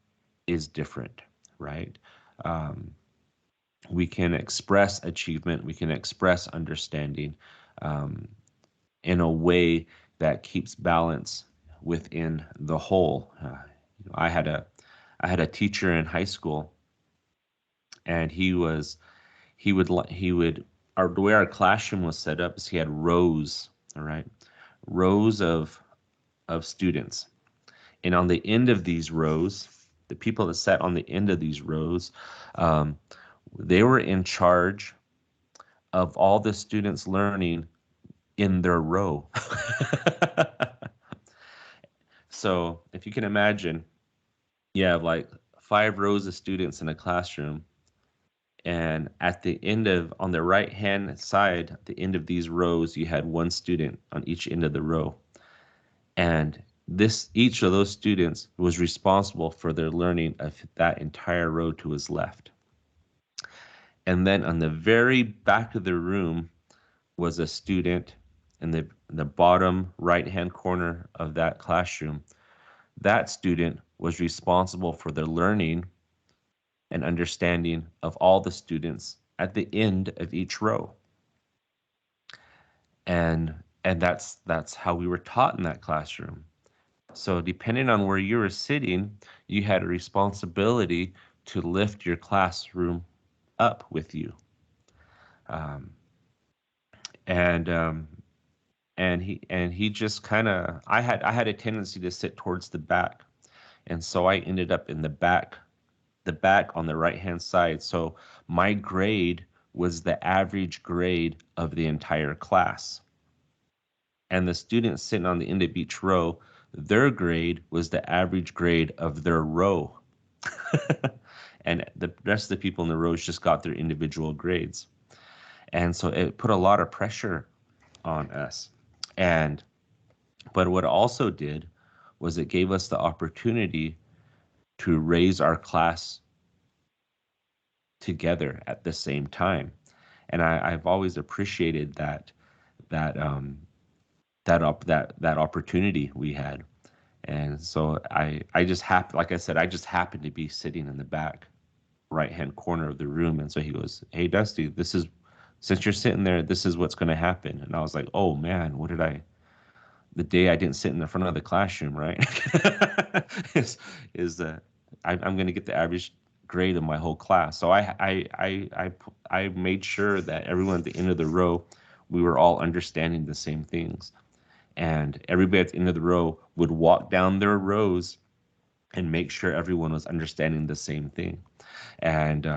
is different, right? We can express achievement, we can express understanding in a way that keeps balance within the whole. I had a teacher in high school, and the way our classroom was set up is he had rows, all right, rows of of students. And on the end of these rows, the people that sat on the end of these rows, they were in charge of all the students learning in their row. So if you can imagine, you have like 5 rows of students in a classroom, and at the end of, on the right hand side, at the end of these rows, you had 1 student on each end of the row. And each of those students was responsible for their learning of that entire row to his left. And then on the very back of the room was a student in the bottom right-hand corner of that classroom. That student was responsible for the learning and understanding of all the students at the end of each row. And that's how we were taught in that classroom. So depending on where you were sitting, you had a responsibility to lift your classroom up with you. And he just kind of, I had a tendency to sit towards the back, and so I ended up in the back on the right hand side. So my grade was the average grade of the entire class, and the students sitting on the end of each row, their grade was the average grade of their row. And the rest of the people in the rows just got their individual grades. And so it put a lot of pressure on us. But what it also did was it gave us the opportunity to raise our class together at the same time. And I've always appreciated that opportunity we had. And so I just happened, like I said, I just happened to be sitting in the back right-hand corner of the room. And so he goes, "Hey, Dusty, since you're sitting there, this is what's going to happen." And I was like, oh man, the day I didn't sit in the front of the classroom, right? I'm going to get the average grade of my whole class. So I made sure that everyone at the end of the row, we were all understanding the same things. And everybody at the end of the row would walk down their rows and make sure everyone was understanding the same thing. And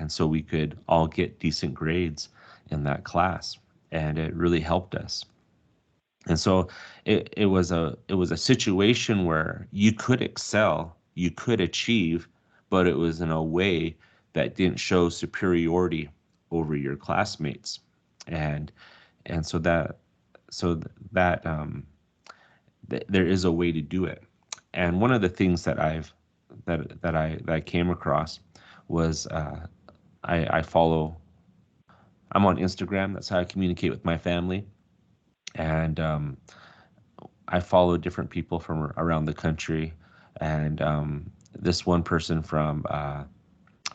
so we could all get decent grades in that class, and it really helped us. And so it was a situation where you could excel, you could achieve, but it was in a way that didn't show superiority over your classmates. And so that there is a way to do it. And one of the things that I came across was I'm on Instagram. That's how I communicate with my family. And I follow different people from around the country. And this one person from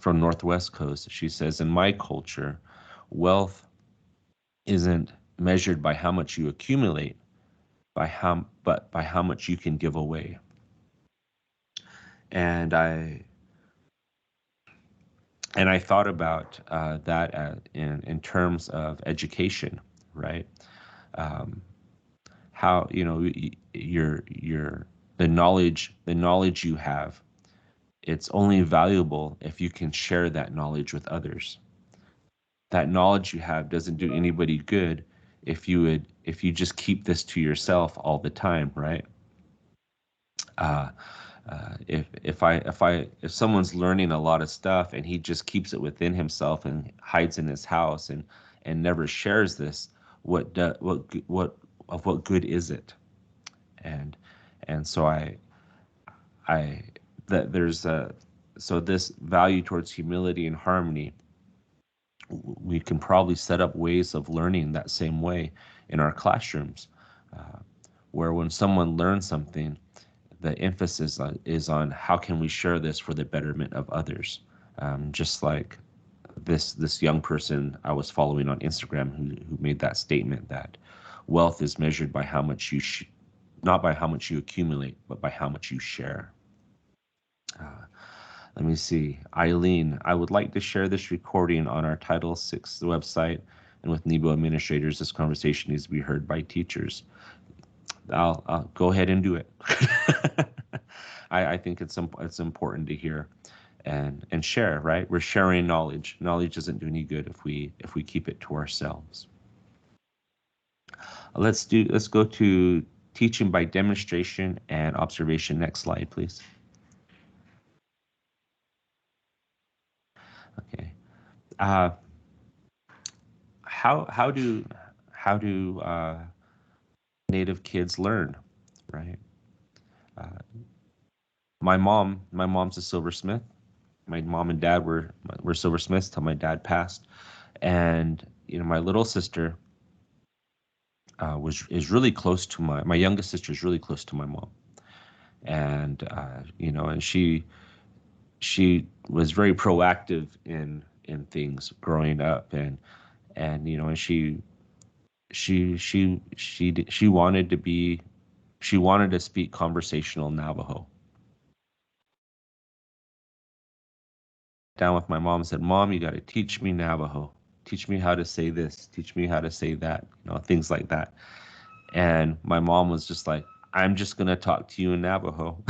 Northwest Coast, she says, in my culture, wealth isn't measured by how much you accumulate, but by how much you can give away. And I thought about that in terms of education, right? How the knowledge you have, it's only valuable if you can share that knowledge with others. That knowledge you have doesn't do anybody good if you just keep this to yourself all the time, right? If someone's learning a lot of stuff and he just keeps it within himself and hides in his house and never shares this, what good is it? And so so this value towards humility and harmony, we can probably set up ways of learning that same way in our classrooms, where when someone learns something, the emphasis is on how can we share this for the betterment of others. Just like this young person I was following on Instagram who made that statement that wealth is measured by how much not by how much you accumulate, but by how much you share. Let me see. Eileen, I would like to share this recording on our Title VI website and with NEBO administrators. This conversation needs to be heard by teachers. I'll go ahead and do it. I think it's important to hear and share, right? We're sharing knowledge. Knowledge doesn't do any good if we keep it to ourselves. Let's go to teaching by demonstration and observation. Next slide, please. Okay. How do Native kids learn, right? My mom's a silversmith. My mom and dad were silversmiths till my dad passed, and my little sister is really close to my youngest sister is really close to my mom, and and she was very proactive in things growing up, and she wanted to speak conversational Navajo. Down with my mom and said, "Mom, you got to teach me Navajo. Teach me how to say this. Teach me how to say that. Things like that." And my mom was just like, "I'm just gonna talk to you in Navajo."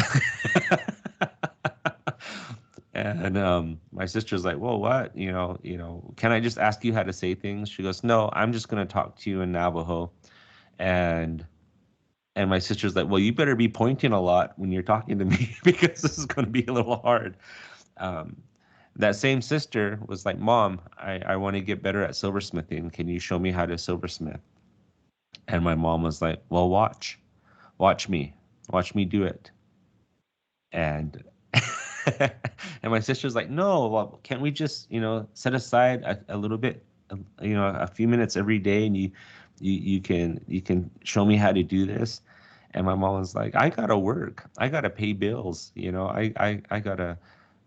And my sister's like, "Well, what? Can I just ask you how to say things?" She goes, "No, I'm just gonna talk to you in Navajo." And my sister's like, "Well, you better be pointing a lot when you're talking to me because this is gonna be a little hard." That same sister was like, "Mom, I want to get better at silversmithing. Can you show me how to silversmith?" And my mom was like, "Well, watch me do it." And and my sister's like, "No, well, can't we just, set aside a little bit, a few minutes every day, and you can show me how to do this?" And my mom was like, "I gotta work. I gotta pay bills.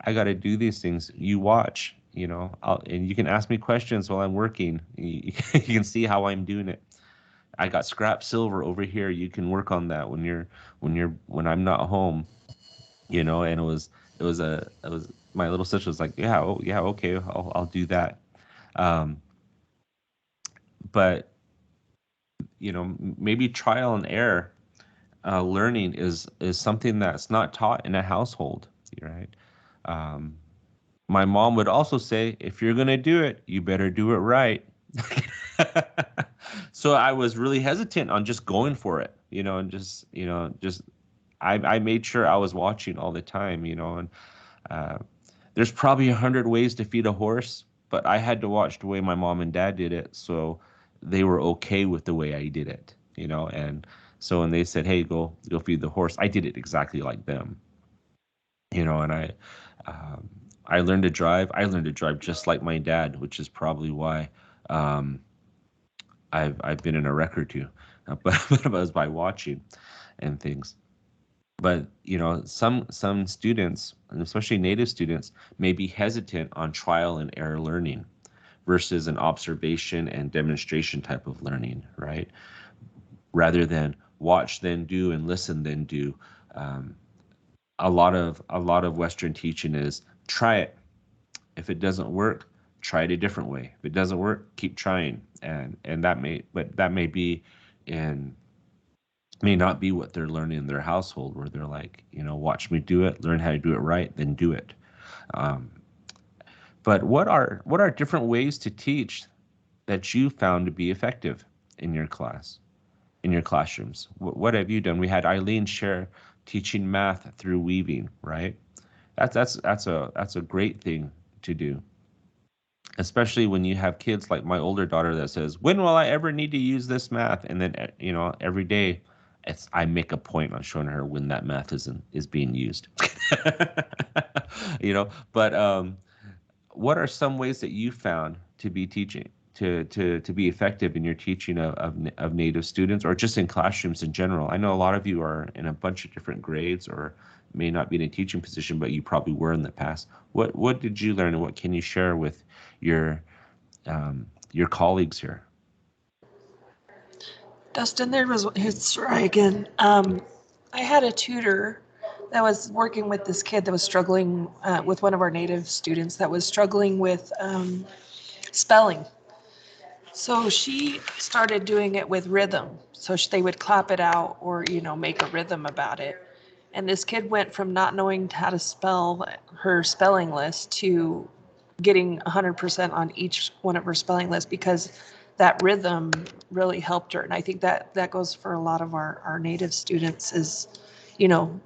I gotta do these things. You watch, and you can ask me questions while I'm working. You can see how I'm doing it. I got scrap silver over here. You can work on that when I'm not home, And it was my little sister was like, "Yeah, oh, yeah, okay, I'll do that." But maybe trial and error learning is something that's not taught in a household, right? My mom would also say, "If you're gonna do it, you better do it right." So I was really hesitant on just going for it, and just I made sure I was watching all the time, and there's probably 100 ways to feed a horse, but I had to watch the way my mom and dad did it, so they were okay with the way I did it, and so when they said, "Hey, go feed the horse," I did it exactly like them, and I learned to drive. I learned to drive just like my dad, which is probably why I've been in a wreck or two, but it was by watching and things. But some students, and especially Native students, may be hesitant on trial and error learning versus an observation and demonstration type of learning, right? Rather than watch then do and listen then do. A lot of Western teaching is try it. If it doesn't work, try it a different way. If it doesn't work, keep trying. And that may not be what they're learning in their household, where they're like, watch me do it, learn how to do it right, then do it. But what are different ways to teach that you found to be effective in your classrooms? What have you done? We had Eileen share teaching math through weaving, right? That's a great thing to do, especially when you have kids like my older daughter that says, "When will I ever need to use this math?" And then every day I make a point on showing her when that math is being used. But what are some ways that you found to be teaching to be effective in your teaching of Native students, or just in classrooms in general? I know a lot of you are in a bunch of different grades, or may not be in a teaching position, but you probably were in the past. What did you learn, and what can you share with your colleagues here? Dustin, it's Ryan again. I had a tutor that was working with this kid that was struggling with one of our Native students that was struggling with spelling. So she started doing it with rhythm. So they would clap it out or, make a rhythm about it. And this kid went from not knowing how to spell her spelling list to getting 100% on each one of her spelling lists because that rhythm really helped her. And I think that goes for a lot of our native students is,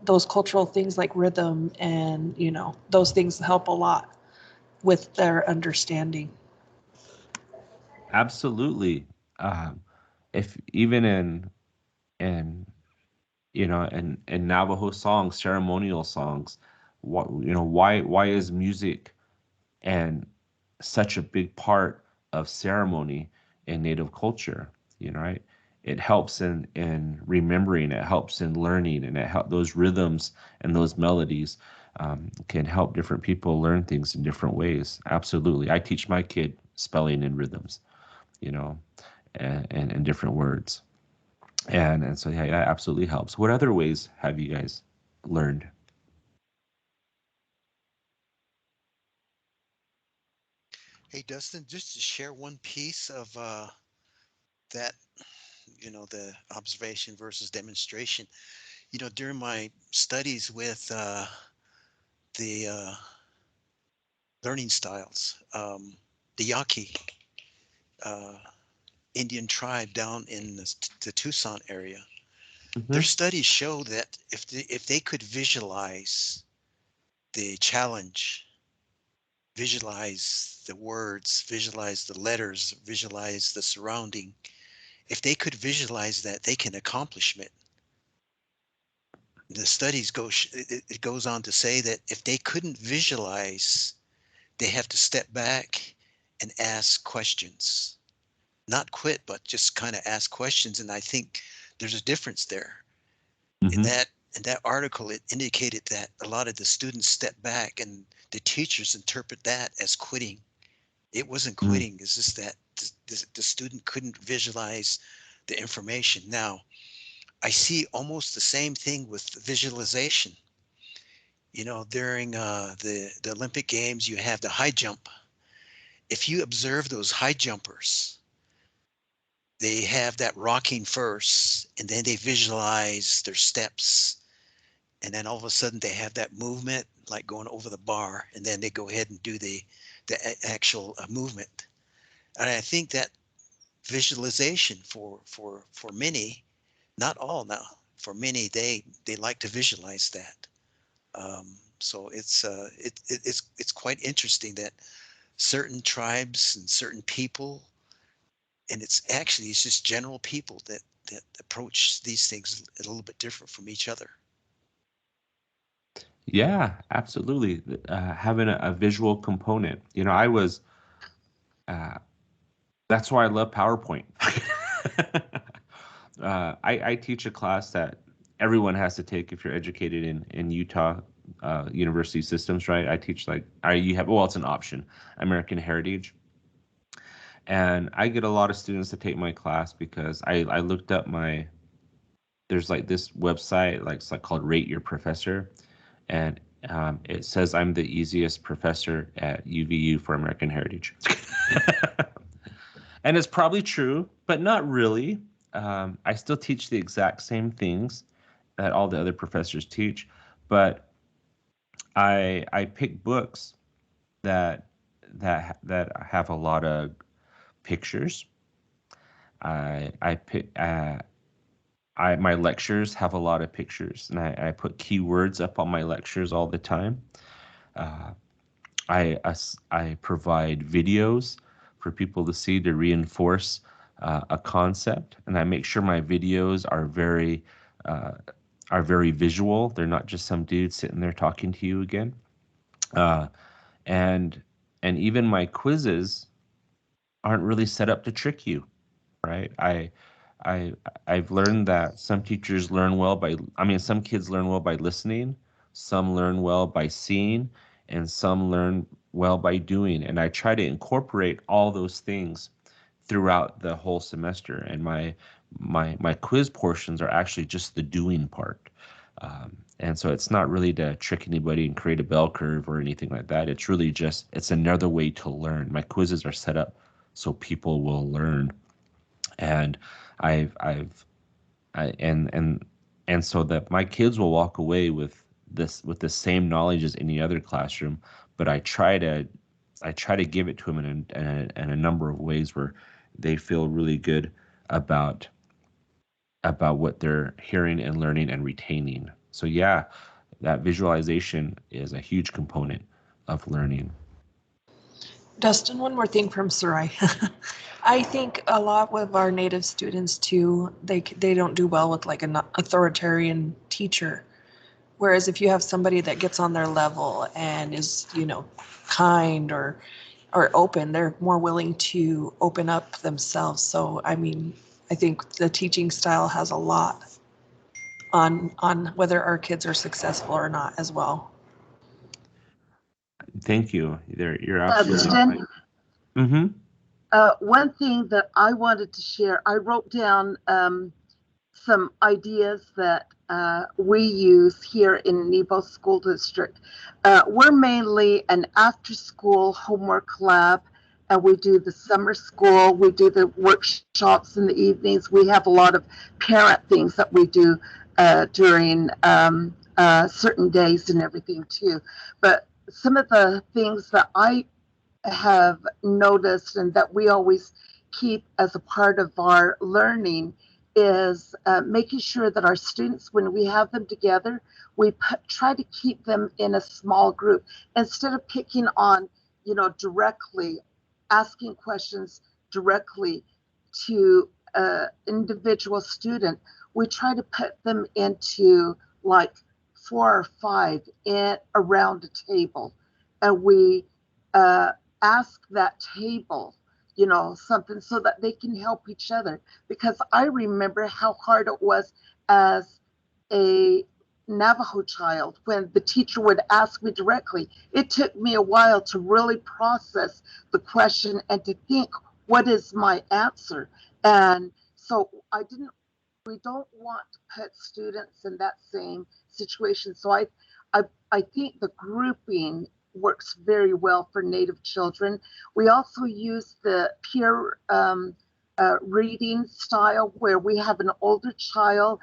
those cultural things like rhythm and, those things help a lot with their understanding. Absolutely. If even in in Navajo songs, ceremonial songs, why is music and such a big part of ceremony in Native culture? Right? It helps in remembering, it helps in learning, and those rhythms and those melodies can help different people learn things in different ways. Absolutely. I teach my kid spelling and rhythms, and different words. And so, yeah, that absolutely helps. What other ways have you guys learned? Hey, Dustin, just to share one piece of that, the observation versus demonstration. During my studies with the learning styles, the Yaqui Indian tribe down in the Tucson area, their studies show that if they could visualize the challenge, visualize the words, visualize the letters, visualize the surrounding, if they could visualize that, they can accomplish it. The studies it goes on to say that if they couldn't visualize, they have to step back and ask questions. Not quit, but just kind of ask questions. And I think there's a difference there. In that article, it indicated that a lot of the students step back and the teachers interpret that as quitting. It wasn't quitting. It's just that the student couldn't visualize the information. Now, I see almost the same thing with visualization. During the Olympic Games, you have the high jump. If you observe those high jumpers, they have that rocking first, and then they visualize their steps. And then all of a sudden they have that movement, like going over the bar, and then they go ahead and do the actual movement. And I think that visualization for many, not all now, for many, they like to visualize that. So it's quite interesting that certain tribes and certain people, and it's just general people that approach these things a little bit different from each other. Yeah, absolutely. Having a visual component. That's why I love PowerPoint. I teach a class that everyone has to take if you're educated in Utah university systems, right? I teach it's an option, American Heritage. And I get a lot of students to take my class because I looked up there's this website, it's called Rate Your Professor. And it says I'm the easiest professor at UVU for American Heritage. And it's probably true, but not really. I still teach the exact same things that all the other professors teach, but I pick books that have a lot of pictures. My lectures have a lot of pictures, and I put keywords up on my lectures all the time. I provide videos for people to see to reinforce a concept, and I make sure my videos are very visual. They're not just some dude sitting there talking to you again. And even my quizzes aren't really set up to trick you, right? I've learned that some kids learn well by listening, some learn well by seeing, and some learn well by doing. And I try to incorporate all those things throughout the whole semester. And my quiz portions are actually just the doing part. And so it's not really to trick anybody and create a bell curve or anything like that. It's really it's another way to learn. My quizzes are set up so people will learn. And and so that my kids will walk away with the same knowledge as any other classroom, but I try to give it to them in a number of ways where they feel really good about what they're hearing and learning and retaining. So yeah, that visualization is a huge component of learning. Dustin, one more thing from Sarai. I think a lot of our native students too, they don't do well with like an authoritarian teacher. Whereas if you have somebody that gets on their level and is, kind or open, they're more willing to open up themselves. So, I mean, I think the teaching style has a lot on whether our kids are successful or not as well. Thank you. You're absolutely Jen, right. Mm-hmm. one thing that I wanted to share, I wrote down some ideas that we use here in Nebo School District. We're mainly an after-school homework lab, and we do the summer school, we do the workshops in the evenings. We have a lot of parent things that we do during certain days and everything too. But some of the things that I have noticed and that we always keep as a part of our learning is making sure that our students, when we have them together, we try to keep them in a small group instead of picking on, directly, asking questions directly to an individual student. We try to put them into like 4 or 5 around a table, and we ask that table, something so that they can help each other. Because I remember how hard it was as a Navajo child when the teacher would ask me directly. It took me a while to really process the question and to think, what is my answer? And so we don't want to put students in that same situation. So I think the grouping works very well for Native children. We also use the peer reading style where we have an older child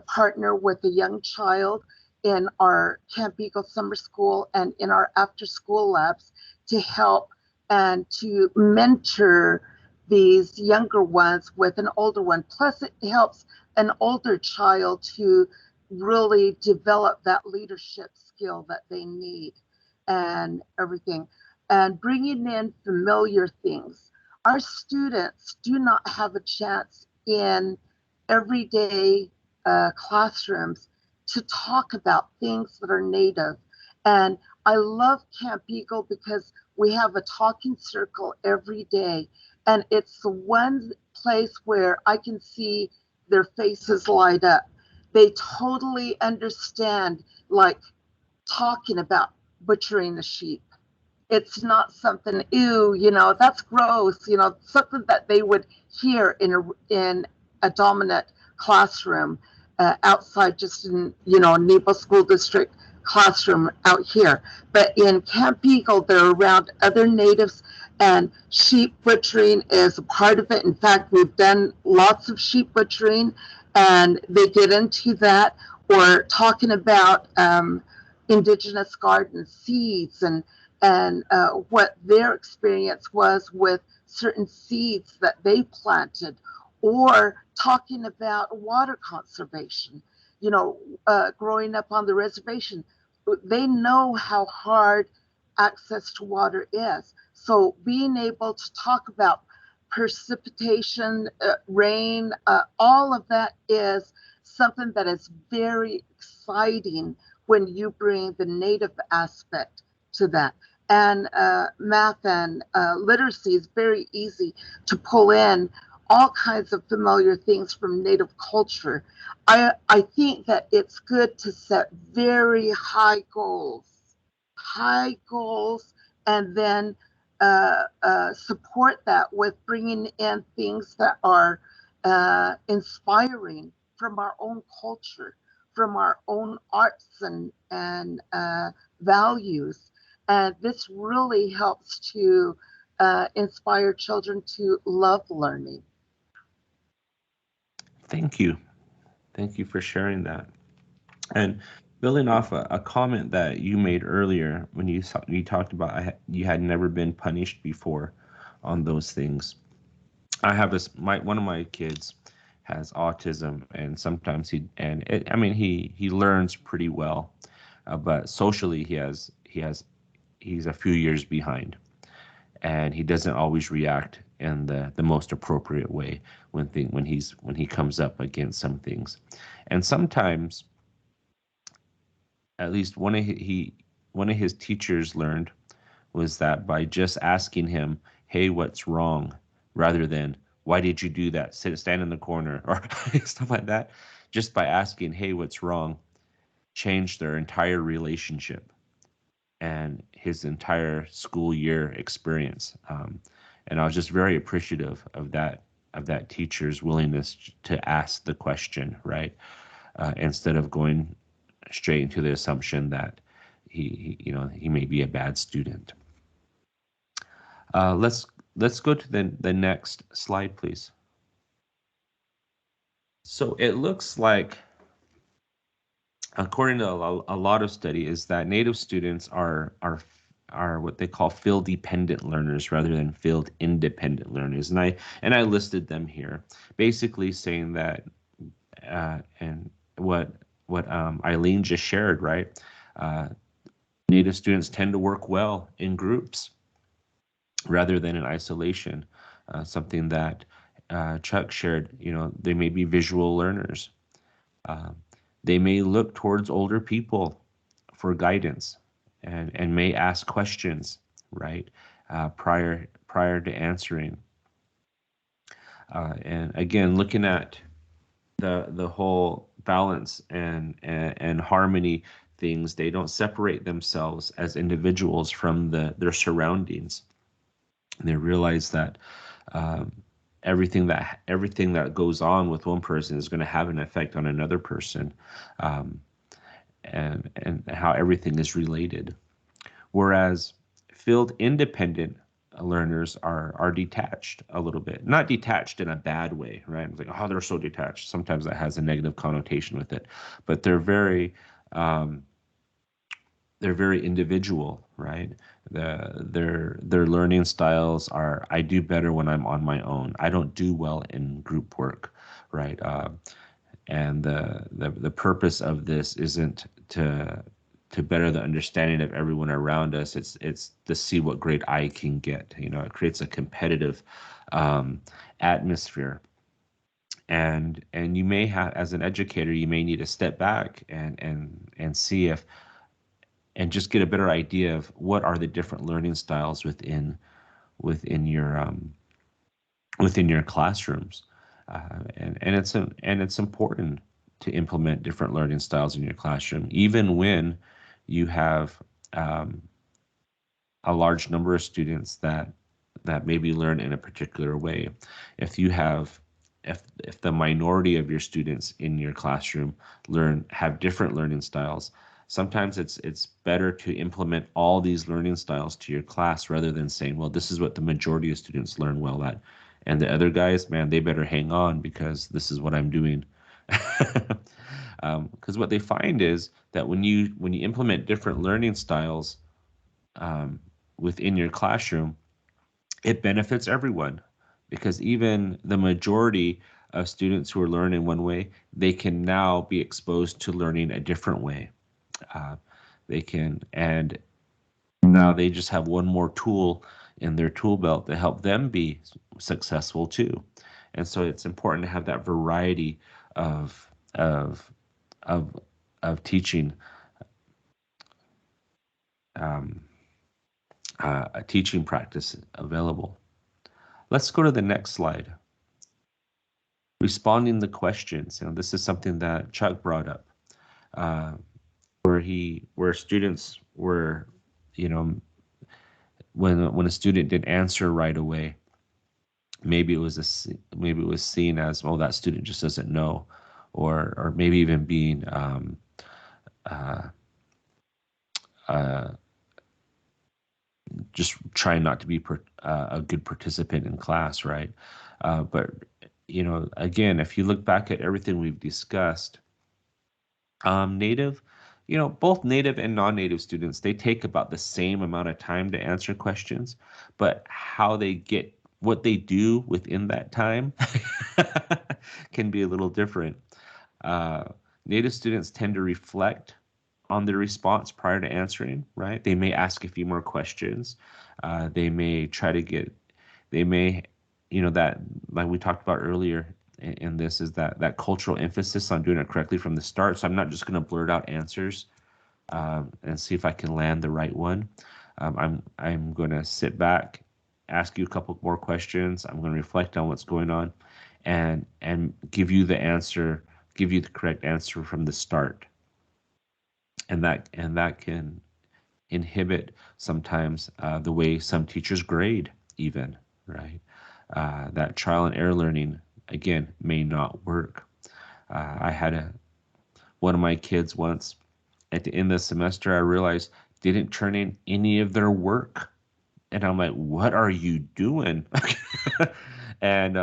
partner with a young child in our Camp Eagle Summer School and in our after school labs to help and to mentor these younger ones with an older one. Plus it helps an older child to really develop that leadership skill that they need and everything, and bringing in familiar things. Our students do not have a chance in everyday classrooms to talk about things that are Native. And I love Camp Eagle because we have a talking circle every day, and it's the one place where I can see their faces light up. They totally understand, like talking about butchering the sheep. It's not something, ew, that's gross, something that they would hear in a dominant classroom outside, just in, Nebo School District classroom out here. But in Camp Eagle, they're around other Natives, and sheep butchering is a part of it. In fact, we've done lots of sheep butchering, and they get into that, or talking about indigenous garden seeds and what their experience was with certain seeds that they planted, or talking about water conservation. Growing up on the reservation, they know how hard access to water is. So being able to talk about precipitation, rain, all of that is something that is very exciting when you bring the Native aspect to that. And math and literacy is very easy to pull in all kinds of familiar things from Native culture. I think that it's good to set very high goals, and then support that with bringing in things that are inspiring from our own culture, from our own arts and values. And this really helps to inspire children to love learning. Thank you. Thank you for sharing that. And building off a comment that you made earlier when you talked about you had never been punished before on those things. I have one of my kids has autism, and sometimes he learns pretty well, but socially he's a few years behind, and he doesn't always react in the most appropriate way when he comes up against some things. And sometimes, at least one of his teachers learned was that by just asking him, "Hey, what's wrong?" rather than "Why did you do that? Stand in the corner," or stuff like that, just by asking, "Hey, what's wrong?" changed their entire relationship and his entire school year experience. And I was just very appreciative of that teacher's willingness to ask the question, right? Instead of going straight into the assumption that he may be a bad student. Let's go to the next slide, please. So it looks like, according to a lot of studies, that Native students are what they call field dependent learners rather than field independent learners, and I listed them here, basically saying that, and what Eileen just shared, right? Native students tend to work well in groups rather than in isolation. Something that Chuck shared, they may be visual learners. They may look towards older people for guidance and may ask questions, right, prior to answering. And again, looking at the whole balance and harmony things, they don't separate themselves as individuals from their surroundings. And they realize that everything that goes on with one person is going to have an effect on another person, and how everything is related. Whereas field independent learners are detached a little bit, not detached in a bad way, right? It's like, oh, they're so detached. Sometimes that has a negative connotation with it, but they're very individual, right? Their learning styles are, I do better when I'm on my own. I don't do well in group work, right? And the purpose of this isn't to better the understanding of everyone around us. It's to see what grade I can get. It creates a competitive atmosphere. And you may have, as an educator, you may need to step back and see if, and just get a better idea of what are the different learning styles within your classrooms, and it's important to implement different learning styles in your classroom, even when you have a large number of students that maybe learn in a particular way. If the minority of your students in your classroom have different learning styles, sometimes it's better to implement all these learning styles to your class rather than saying, well, this is what the majority of students learn well at, and the other guys, man, they better hang on because this is what I'm doing. Because what they find is that when you implement different learning styles within your classroom, it benefits everyone, because even the majority of students who are learning one way, they can now be exposed to learning a different way. And now they just have one more tool in their tool belt to help them be successful too. And so it's important to have that variety of teaching, a teaching practice available. Let's go to the next slide. Responding to questions. This is something that Chuck brought up, where students were, when a student didn't answer right away, maybe it was seen as, oh, that student just doesn't know, or maybe even being just trying not to be a good participant in class, right? But you know, again, if you look back at everything we've discussed, native, you know, both native and non-native students, they take about the same amount of time to answer questions, but how they get what they do within that time can be a little different. Native students tend to reflect on their response prior to answering, right? They may ask a few more questions. They may try to get, they may, you know, that, like we talked about earlier in this, is that cultural emphasis on doing it correctly from the start. So I'm not just going to blurt out answers and see if I can land the right one. I'm going to sit back, ask you a couple more questions. I'm going to reflect on what's going on, and give you the answer, give you the correct answer from the start. And that can inhibit sometimes the way some teachers grade, even, right? That trial and error learning, again, may not work. I had one of my kids once, at the end of the semester, I realized didn't turn in any of their work. And I'm like, what are you doing? And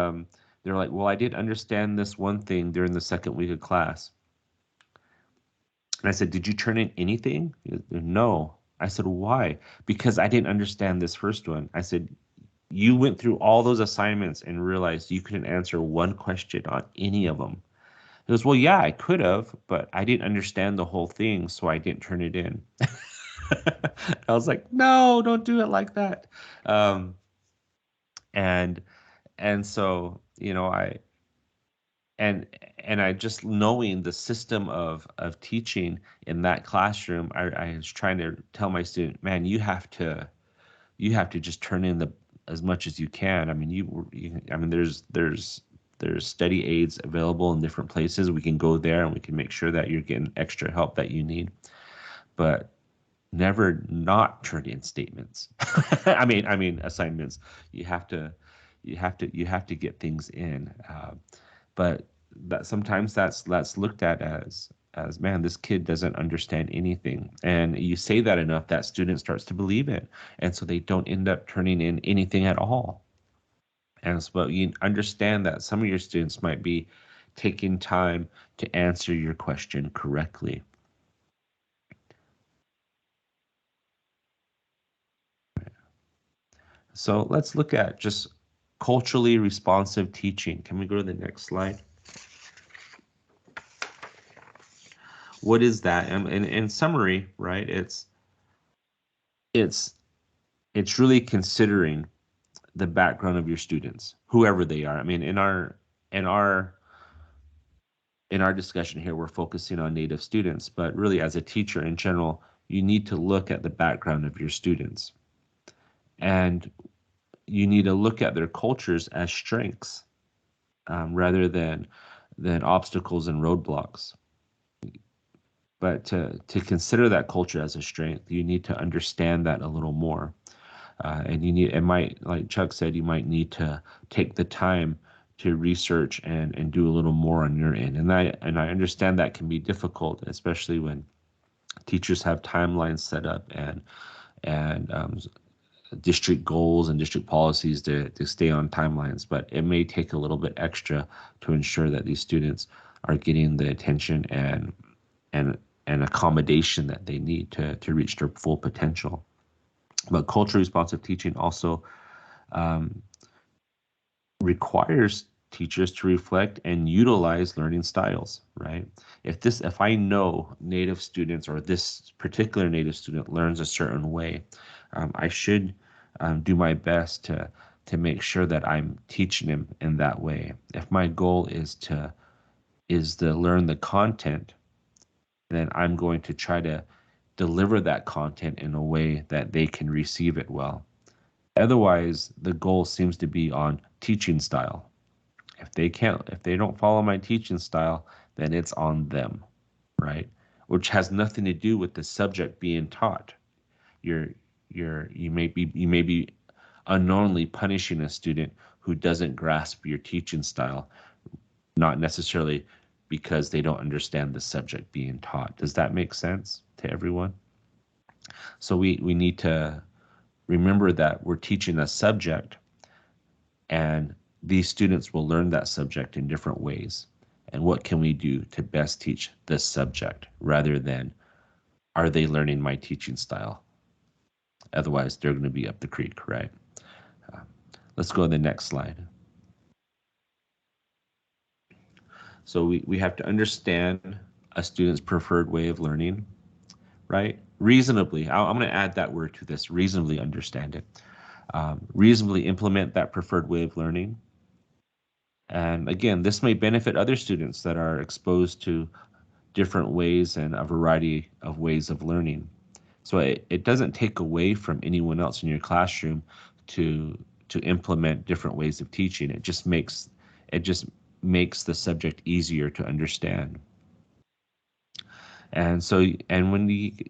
they're like, well, I didn't understand this one thing during the second week of class. And I said, did you turn in anything? No. I said, why? Because I didn't understand this first one. I said, you went through all those assignments and realized you couldn't answer one question on any of them. He goes, well, yeah, I could have, but I didn't understand the whole thing, so I didn't turn it in. I was like, no, don't do it like that. And so, you know, I just knowing the system of teaching in that classroom, I was trying to tell my student, man, you have to just turn in as much as you can. I mean, there's study aids available in different places. We can go there and we can make sure that you're getting extra help that you need, but never not turn in statements. I mean assignments. You have to get things in. But that sometimes that's looked at as man, this kid doesn't understand anything. And you say that enough, that student starts to believe it. And so they don't end up turning in anything at all. And so you understand that some of your students might be taking time to answer your question correctly. So let's look at just culturally responsive teaching. Can we go to the next slide? What is that? And in summary, right, it's really considering the background of your students, whoever they are. I mean, in our discussion here, we're focusing on Native students, but really as a teacher in general, you need to look at the background of your students. And you need to look at their cultures as strengths rather than obstacles and roadblocks. But to consider that culture as a strength, you need to understand that a little more. And it might, like Chuck said, you might need to take the time to research and do a little more on your end. And I understand that can be difficult, especially when teachers have timelines set up and district goals and district policies to stay on timelines. But it may take a little bit extra to ensure that these students are getting the attention and accommodation that they need to reach their full potential. But culturally responsive teaching also requires teachers to reflect and utilize learning styles, right? If I know Native students or this particular Native student learns a certain way, I should do my best to make sure that I'm teaching him in that way. If my goal is to learn the content, then I'm going to try to deliver that content in a way that they can receive it well. Otherwise, the goal seems to be on teaching style. If they don't follow my teaching style, then it's on them, right? Which has nothing to do with the subject being taught. You may be unknowingly punishing a student who doesn't grasp your teaching style, not necessarily because they don't understand the subject being taught. Does that make sense to everyone? So we need to remember that we're teaching a subject, and these students will learn that subject in different ways. And what can we do to best teach this subject, rather than are they learning my teaching style? Otherwise, they're going to be up the creek, right? Let's go to the next slide. So we have to understand a student's preferred way of learning, right? Reasonably, I'm going to add that word to this, reasonably understand it. Reasonably implement that preferred way of learning. And again, this may benefit other students that are exposed to different ways and a variety of ways of learning. So it doesn't take away from anyone else in your classroom to implement different ways of teaching. It just makes the subject easier to understand. And so when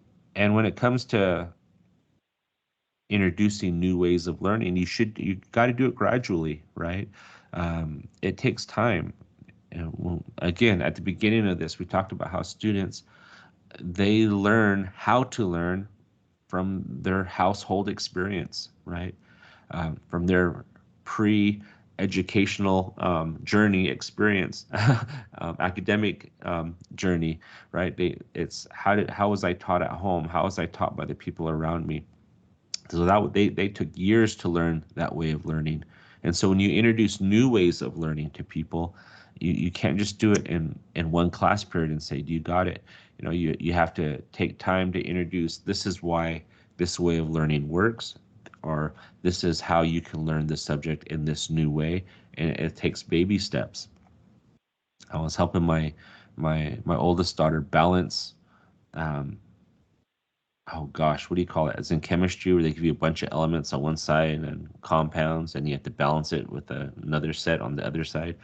it comes to introducing new ways of learning, you got to do it gradually, right? It takes time. Again, at the beginning of this, we talked about how students, they learn how to learn from their household experience, right? From their pre-educational journey experience, academic journey, right? It's how was I taught at home? How was I taught by the people around me? So they took years to learn that way of learning. And so when you introduce new ways of learning to people, you can't just do it in one class period and say, you got it. You have to take time to introduce, this is why this way of learning works, or this is how you can learn this subject in this new way. And it takes baby steps. I was helping my oldest daughter balance, oh gosh, what do you call it? It's in chemistry where they give you a bunch of elements on one side and compounds, and you have to balance it with another set on the other side.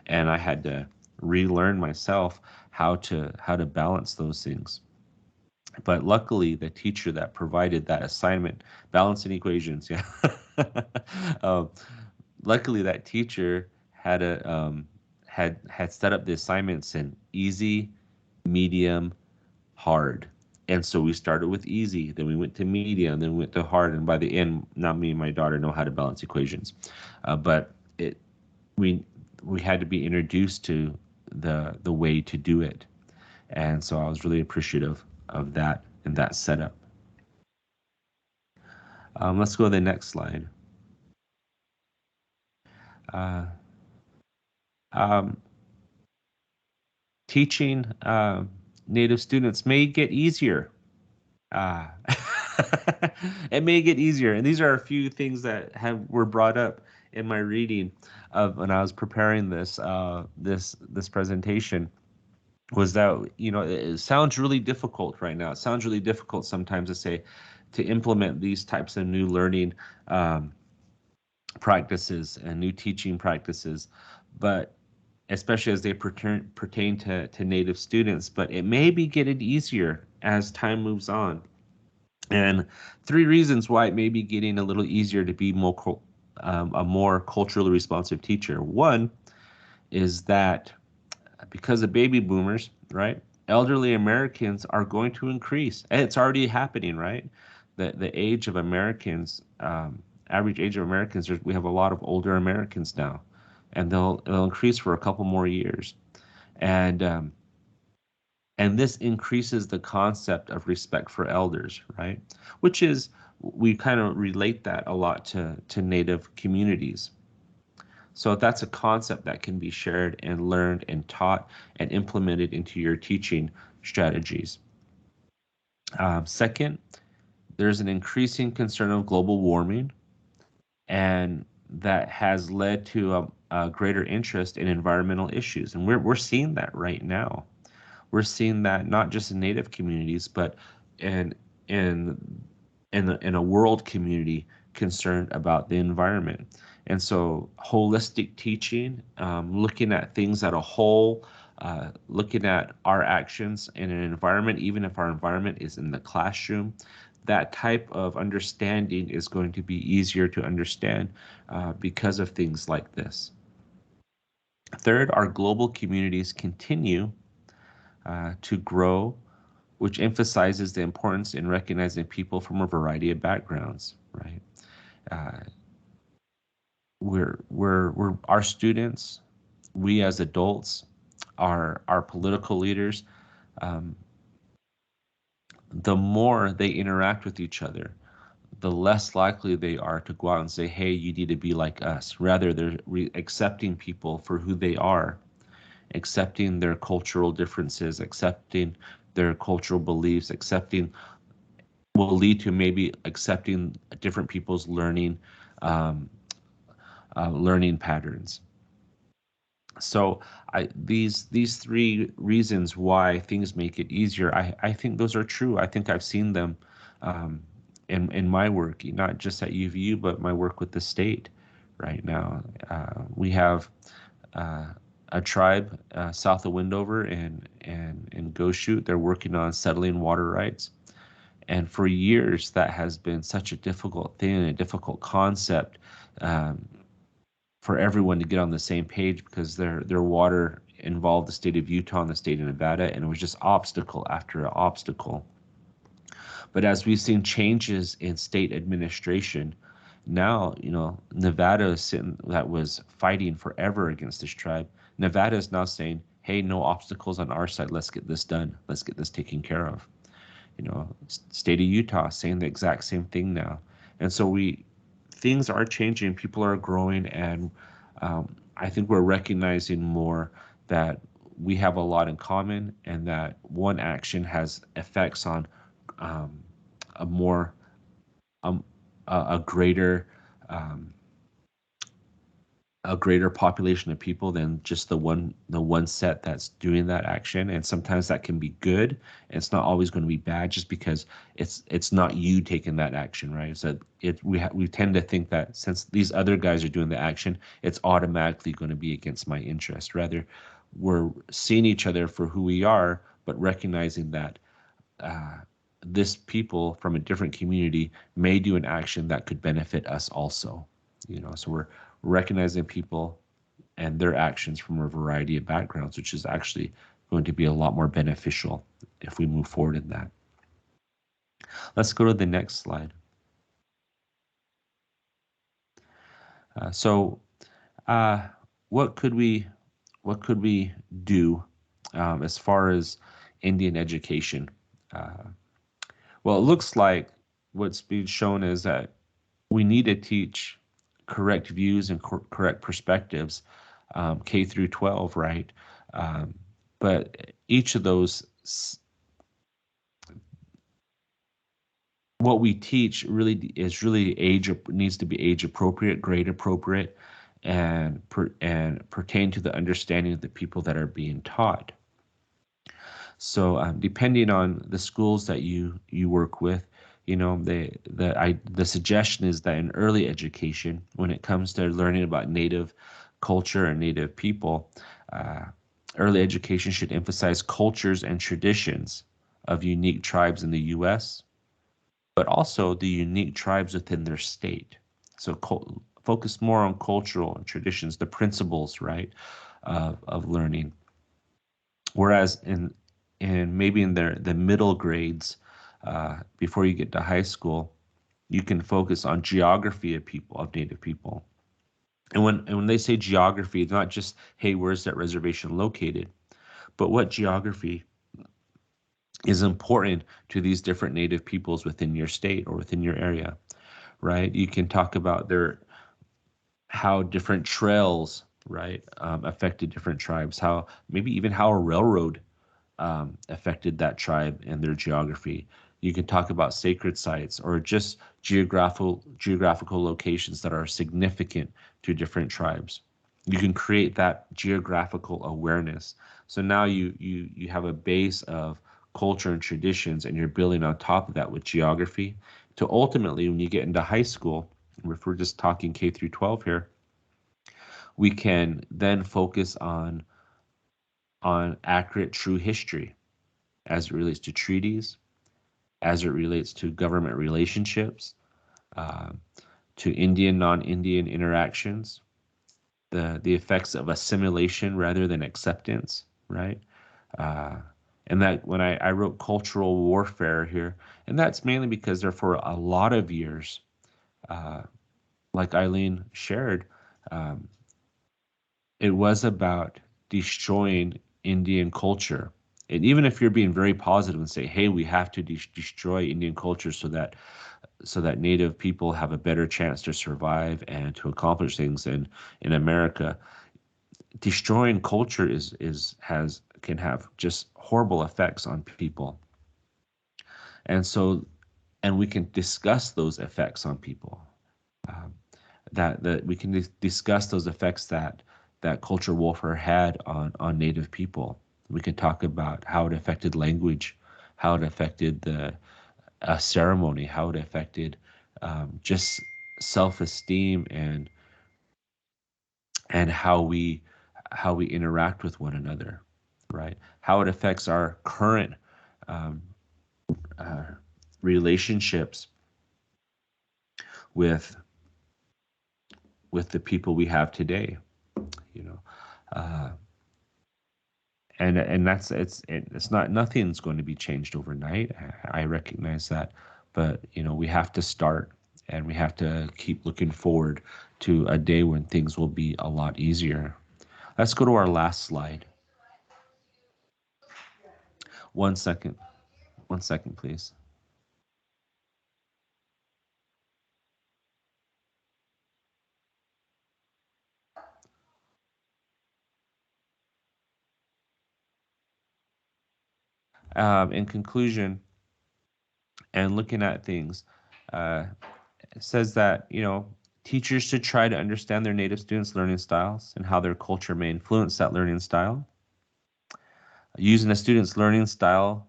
And I had to relearn myself how to balance those things. But luckily, the teacher that provided that assignment, balancing equations, yeah. Luckily, that teacher had set up the assignments in easy, medium, hard. And so we started with easy, then we went to medium, then we went to hard, and by the end, now me and my daughter know how to balance equations. But we had to be introduced to the way to do it. And so I was really appreciative of that and that setup. Let's go to the next slide. Teaching Native students may get easier. It may get easier, and these are a few things that were brought up in my reading of when I was preparing this presentation. Was that it sounds really difficult right now. It sounds really difficult sometimes to implement these types of new learning practices and new teaching practices, but especially as they pertain to Native students, but it may be getting easier as time moves on. And 3 reasons why it may be getting a little easier to be a more culturally responsive teacher. One is that because of baby boomers, right, elderly Americans are going to increase. And it's already happening, right? The age of Americans, average age of Americans, we have a lot of older Americans now. And they'll increase for a couple more years, and this increases the concept of respect for elders, right? Which is, we kind of relate that a lot to Native communities. So that's a concept that can be shared and learned and taught and implemented into your teaching strategies. Second, there's an increasing concern of global warming, and that has led to a greater interest in environmental issues. And we're seeing that right now. We're seeing that not just in Native communities, but in a world community concerned about the environment. And so holistic teaching, looking at things at a whole, looking at our actions in an environment, even if our environment is in the classroom, that type of understanding is going to be easier to understand because of things like this. Third, our global communities continue to grow, which emphasizes the importance in recognizing people from a variety of backgrounds. right? We're our students, we as adults, our political leaders, the more they interact with each other, the less likely they are to go out and say, hey, you need to be like us. Rather, they're accepting people for who they are, accepting their cultural differences, accepting their cultural beliefs, will lead to maybe accepting different people's learning patterns. So these three reasons why things make it easier, I think those are true. I think I've seen them in my work, not just at UVU, but my work with the state right now. We have a tribe south of Windover in Goshute. They're working on settling water rights. And for years, that has been such a difficult thing, a difficult concept for everyone to get on the same page, because their water involved the state of Utah and the state of Nevada, and it was just obstacle after obstacle. But as we've seen changes in state administration, now, Nevada is that was fighting forever against this tribe. Nevada is now saying, hey, no obstacles on our side. Let's get this done. Let's get this taken care of. State of Utah saying the exact same thing now. And so things are changing, people are growing, and I think we're recognizing more that we have a lot in common, and that one action has effects on a greater population of people than just the one set that's doing that action. And sometimes that can be good, and it's not always going to be bad just because it's not you taking that action, right? So we tend to think that since these other guys are doing the action, it's automatically going to be against my interest. Rather, we're seeing each other for who we are, but recognizing that this people from a different community may do an action that could benefit us also. So we're recognizing people and their actions from a variety of backgrounds, which is actually going to be a lot more beneficial if we move forward in that. Let's go to the next slide. What could we do as far as Indian education? Well, it looks like what's being shown is that we need to teach correct views and correct perspectives, K through 12, right? But each of those, what we teach really needs to be age appropriate, grade appropriate, and pertain to the understanding of the people that are being taught. So depending on the schools that you work with, the suggestion is that in early education, when it comes to learning about Native culture and Native people, early education should emphasize cultures and traditions of unique tribes in the U.S., but also the unique tribes within their state. So focus more on cultural and traditions, the principles, right, of learning. Whereas in maybe in the middle grades, before you get to high school, you can focus on geography of Native people. And when they say geography, it's not just, hey, where's that reservation located, but what geography is important to these different Native peoples within your state or within your area, right? You can talk about how different trails, right, affected different tribes, how a railroad affected that tribe and their geography. You can talk about sacred sites or just geographical locations that are significant to different tribes. You can create that geographical awareness. So now you have a base of culture and traditions, and you're building on top of that with geography to ultimately, when you get into high school, if we're just talking K through 12 here, we can then focus on accurate, true history as it relates to treaties, as it relates to government relationships, to Indian, non-Indian interactions, the effects of assimilation rather than acceptance, right? And that when I wrote cultural warfare here, and that's mainly because for a lot of years, like Eileen shared, it was about destroying Indian culture. And even if you're being very positive and say, hey, we have to destroy Indian culture so that Native people have a better chance to survive and to accomplish things in America, destroying culture can have just horrible effects on people. And we can discuss those effects on people. That we can discuss those effects that culture warfare had on Native people. We can talk about how it affected language, how it affected the ceremony, how it affected just self-esteem and how we interact with one another, right? How it affects our current relationships with the people we have today, and that's it's not, nothing's going to be changed overnight. I recognize that, but we have to start, and we have to keep looking forward to a day when things will be a lot easier. Let's go to our last slide. One second, please. In conclusion, and looking at things, it says that teachers should try to understand their Native students' learning styles and how their culture may influence that learning style. Using a student's learning style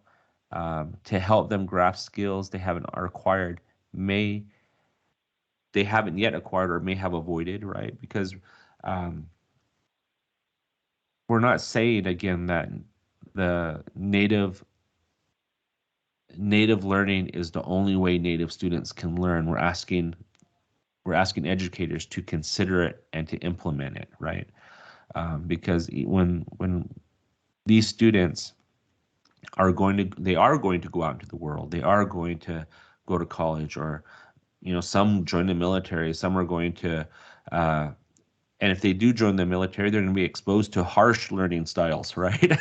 to help them grasp skills they haven't acquired, they haven't yet acquired or may have avoided, right? Because we're not saying, again, that the native learning is the only way Native students can learn. We're asking educators to consider it and to implement it, right? Because when these students are going to go out into the world, they are going to go to college, or some join the military, some are going to and if they do join the military, they're going to be exposed to harsh learning styles, right?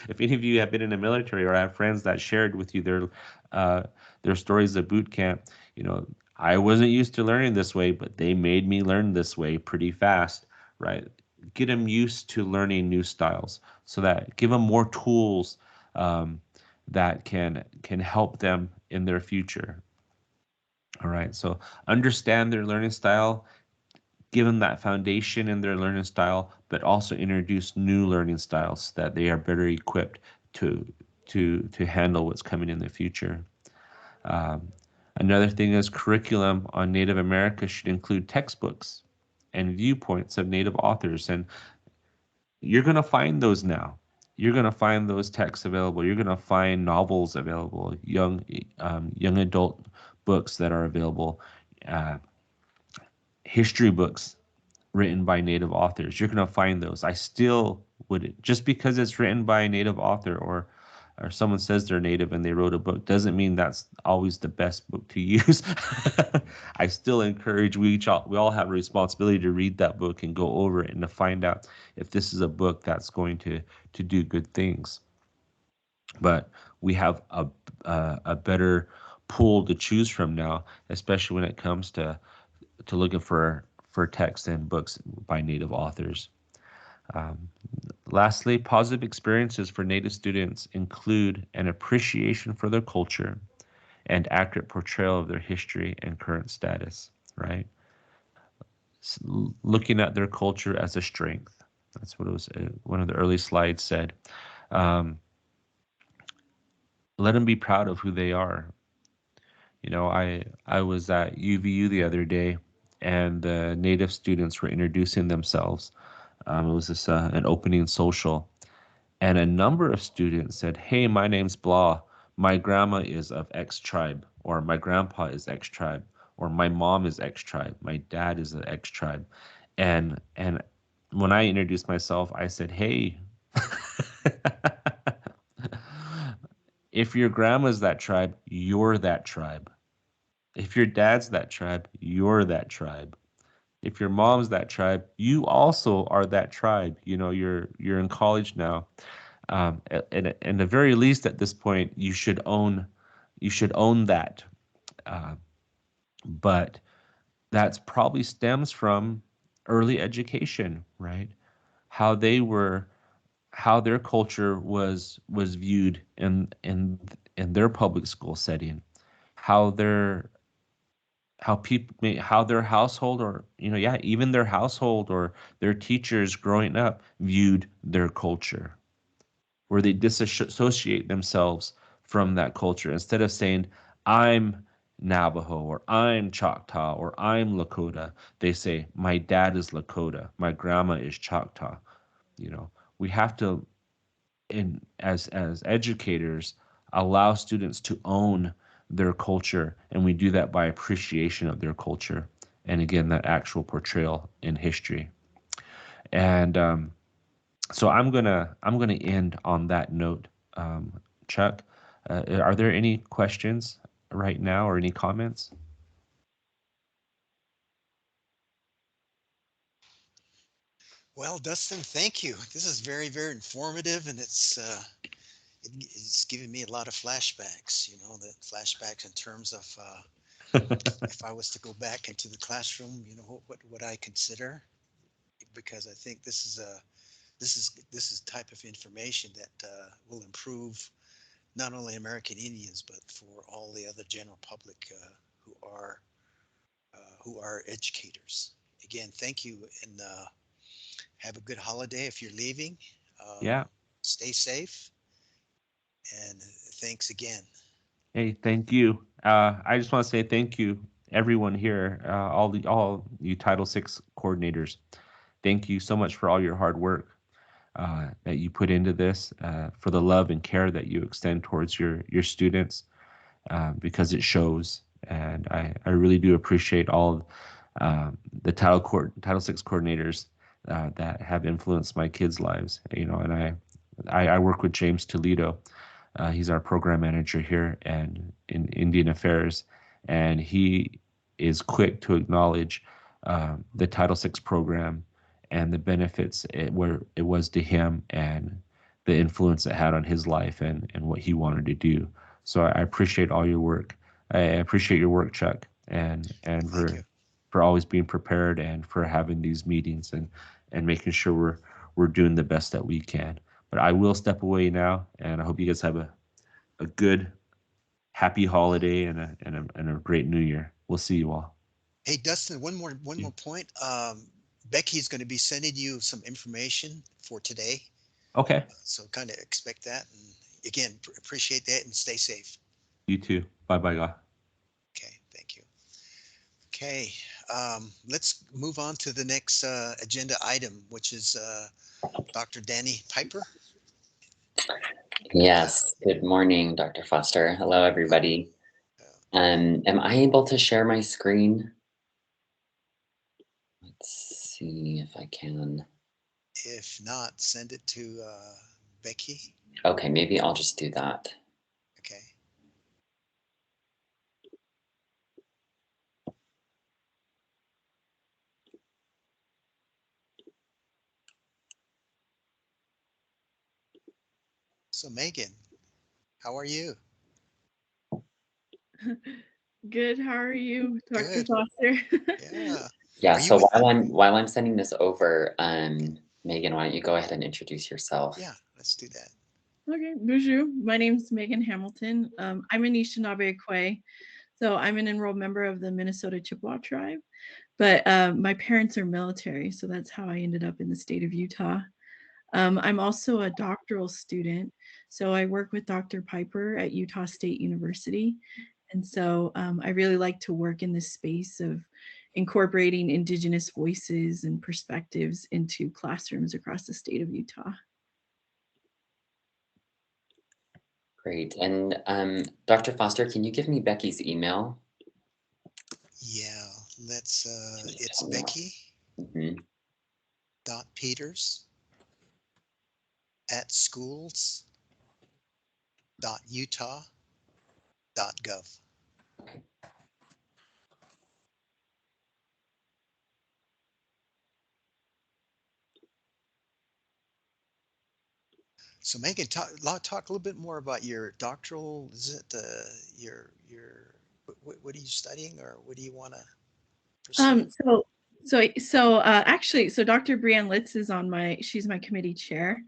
If any of you have been in the military or have friends that shared with you their stories of boot camp, I wasn't used to learning this way, but they made me learn this way pretty fast, right? Get them used to learning new styles, so that give them more tools that can help them in their future. All right, so understand their learning style, give them that foundation in their learning style, but also introduce new learning styles so that they are better equipped to handle what's coming in the future. Another thing is curriculum on Native America should include textbooks and viewpoints of Native authors. And you're going to find those now. You're going to find those texts available. You're going to find novels available, young adult books that are available, history books written by Native authors. You're going to find those. I still would, just because it's written by a Native author or someone says they're Native and they wrote a book, doesn't mean that's always the best book to use. I still encourage, we all have a responsibility to read that book and go over it and to find out if this is a book that's going to do good things. But we have a better pool to choose from now, especially when it comes to looking for text and books by Native authors. Lastly, positive experiences for Native students include an appreciation for their culture and accurate portrayal of their history and current status, right? Looking at their culture as a strength. That's what it was. One of the early slides said. Let them be proud of who they are. I was at UVU the other day, and the Native students were introducing themselves. It was an opening social, and a number of students said, "Hey, my name's blah. My grandma is of X tribe, or my grandpa is X tribe, or my mom is X tribe. My dad is of X tribe." And when I introduced myself, I said, "Hey, if your grandma's that tribe, you're that tribe. If your dad's that tribe, you're that tribe. If your mom's that tribe, you also are that tribe. You know, you're in college now. And the very least at this point, you should own that. Uh, but that's probably stems from early education, right? How they were, how their culture was viewed in their public school setting, how their how people how their household, or yeah, even their household or their teachers growing up viewed their culture, where they disassociate themselves from that culture. Instead of saying, I'm Navajo, or I'm Choctaw, or I'm Lakota, they say, my dad is Lakota, my grandma is Choctaw. You know, we have to, as educators, allow students to own their culture, and we do that by appreciation of their culture, and again, that actual portrayal in history. And so I'm gonna end on that note. Chuck, are there any questions right now or any comments? Well, Dustin, thank you. This is very, very informative, and it's giving me a lot of flashbacks. You know, the flashbacks in terms of if I was to go back into the classroom, you know, what would I consider? Because I think this is type of information that will improve not only American Indians but for all the other general public who are educators. Again, thank you, and have a good holiday if you're leaving. Yeah. Stay safe, and thanks again. Hey, thank you. I just want to say thank you, everyone here, all you Title VI coordinators. Thank you so much for all your hard work that you put into this, for the love and care that you extend towards your students, because it shows. And I really do appreciate all the Title VI coordinators that have influenced my kids' lives. You know, and I work with James Toledo. He's our program manager here and in Indian Affairs, and he is quick to acknowledge the Title VI program and the benefits where it was to him, and the influence it had on his life, and what he wanted to do. So I appreciate all your work. I appreciate your work, Chuck, and for always being prepared, and for having these meetings, and making sure we're doing the best that we can. But I will step away now, and I hope you guys have a good, happy holiday, and a great new year. We'll see you all. Hey, Dustin, one more point. Becky's going to be sending you some information for today. Okay. So kind of expect that. And again, appreciate that, and stay safe. You too. Bye-bye, guys. Okay, thank you. Okay, let's move on to the next agenda item, which is Dr. Danny Piper. Yes. Good morning, Dr. Foster. Hello, everybody. Am I able to share my screen? Let's see if I can. If not, send it to Becky. Okay, maybe I'll just do that. Okay. So Megan, how are you? Good. How are you, Dr. Good. Foster? Yeah. Yeah. So while I'm sending this over, Megan, why don't you go ahead and introduce yourself? Yeah, let's do that. Okay, bonjour. My name is Megan Hamilton. I'm an Anishinaabe Kwe, so I'm an enrolled member of the Minnesota Chippewa tribe. But my parents are military, so that's how I ended up in the state of Utah. I'm also a doctoral student, so I work with Dr. Piper at Utah State University. And so I really like to work in this space of incorporating Indigenous voices and perspectives into classrooms across the state of Utah. Great. And Dr. Foster, can you give me Becky's email? Yeah, let's, it's Becky .Peters @schools.utah.gov. So Megan, talk a little bit more about your doctoral. Is it what are you studying, or what do you want to pursue? Actually, so Dr. Brianne Litz is she's my committee chair,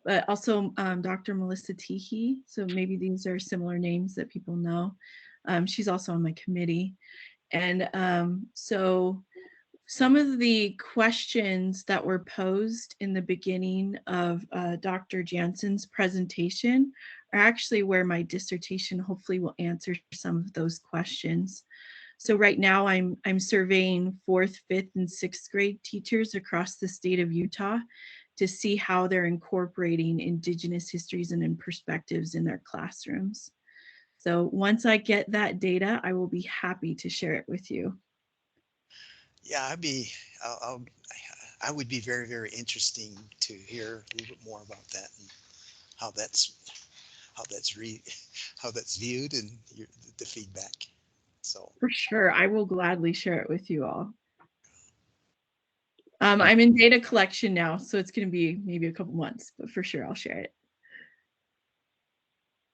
but also Dr. Melissa Teehee. So maybe these are similar names that people know. She's also on my committee. And so some of the questions that were posed in the beginning of Dr. Jansen's presentation are actually where my dissertation hopefully will answer some of those questions. So right now I'm surveying 4th, 5th, and 6th grade teachers across the state of Utah to see how they're incorporating Indigenous histories and perspectives in their classrooms. So once I get that data, I will be happy to share it with you. Yeah, I would be very, very interesting to hear a little bit more about that and how that's viewed and the feedback. So for sure, I will gladly share it with you all. I'm in data collection now, so it's going to be maybe a couple months, but for sure I'll share it.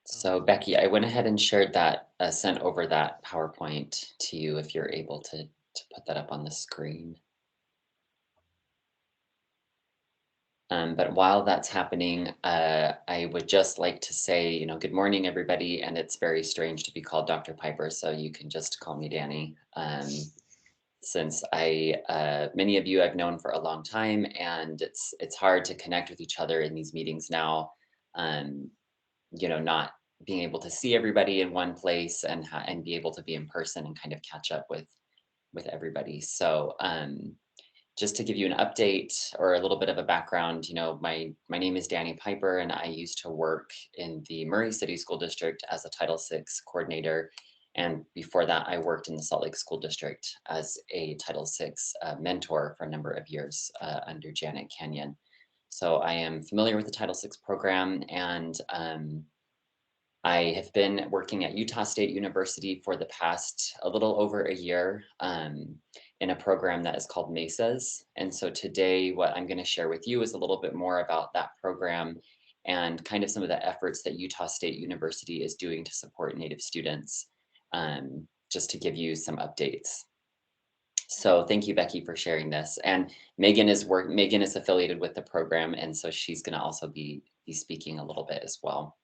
So Becky, I went ahead and shared that, sent over that PowerPoint to you if you're able to put that up on the screen. But while that's happening, I would just like to say, good morning, everybody. And it's very strange to be called Dr. Piper, so you can just call me Danny. Since many of you I've known for a long time, and it's hard to connect with each other in these meetings now. Not being able to see everybody in one place and be able to be in person and kind of catch up with everybody. So just to give you an update or a little bit of a background, my name is Danny Piper, and I used to work in the Murray City School District as a Title VI coordinator. And before that, I worked in the Salt Lake School District as a Title VI mentor for a number of years under Janet Kenyon. So I am familiar with the Title VI program, and I have been working at Utah State University for the past a little over a year in a program that is called MESAs. And so today, what I'm going to share with you is a little bit more about that program and kind of some of the efforts that Utah State University is doing to support Native students, just to give you some updates. So thank you, Becky, for sharing this. And Megan is affiliated with the program, and so she's going to also be speaking a little bit as well.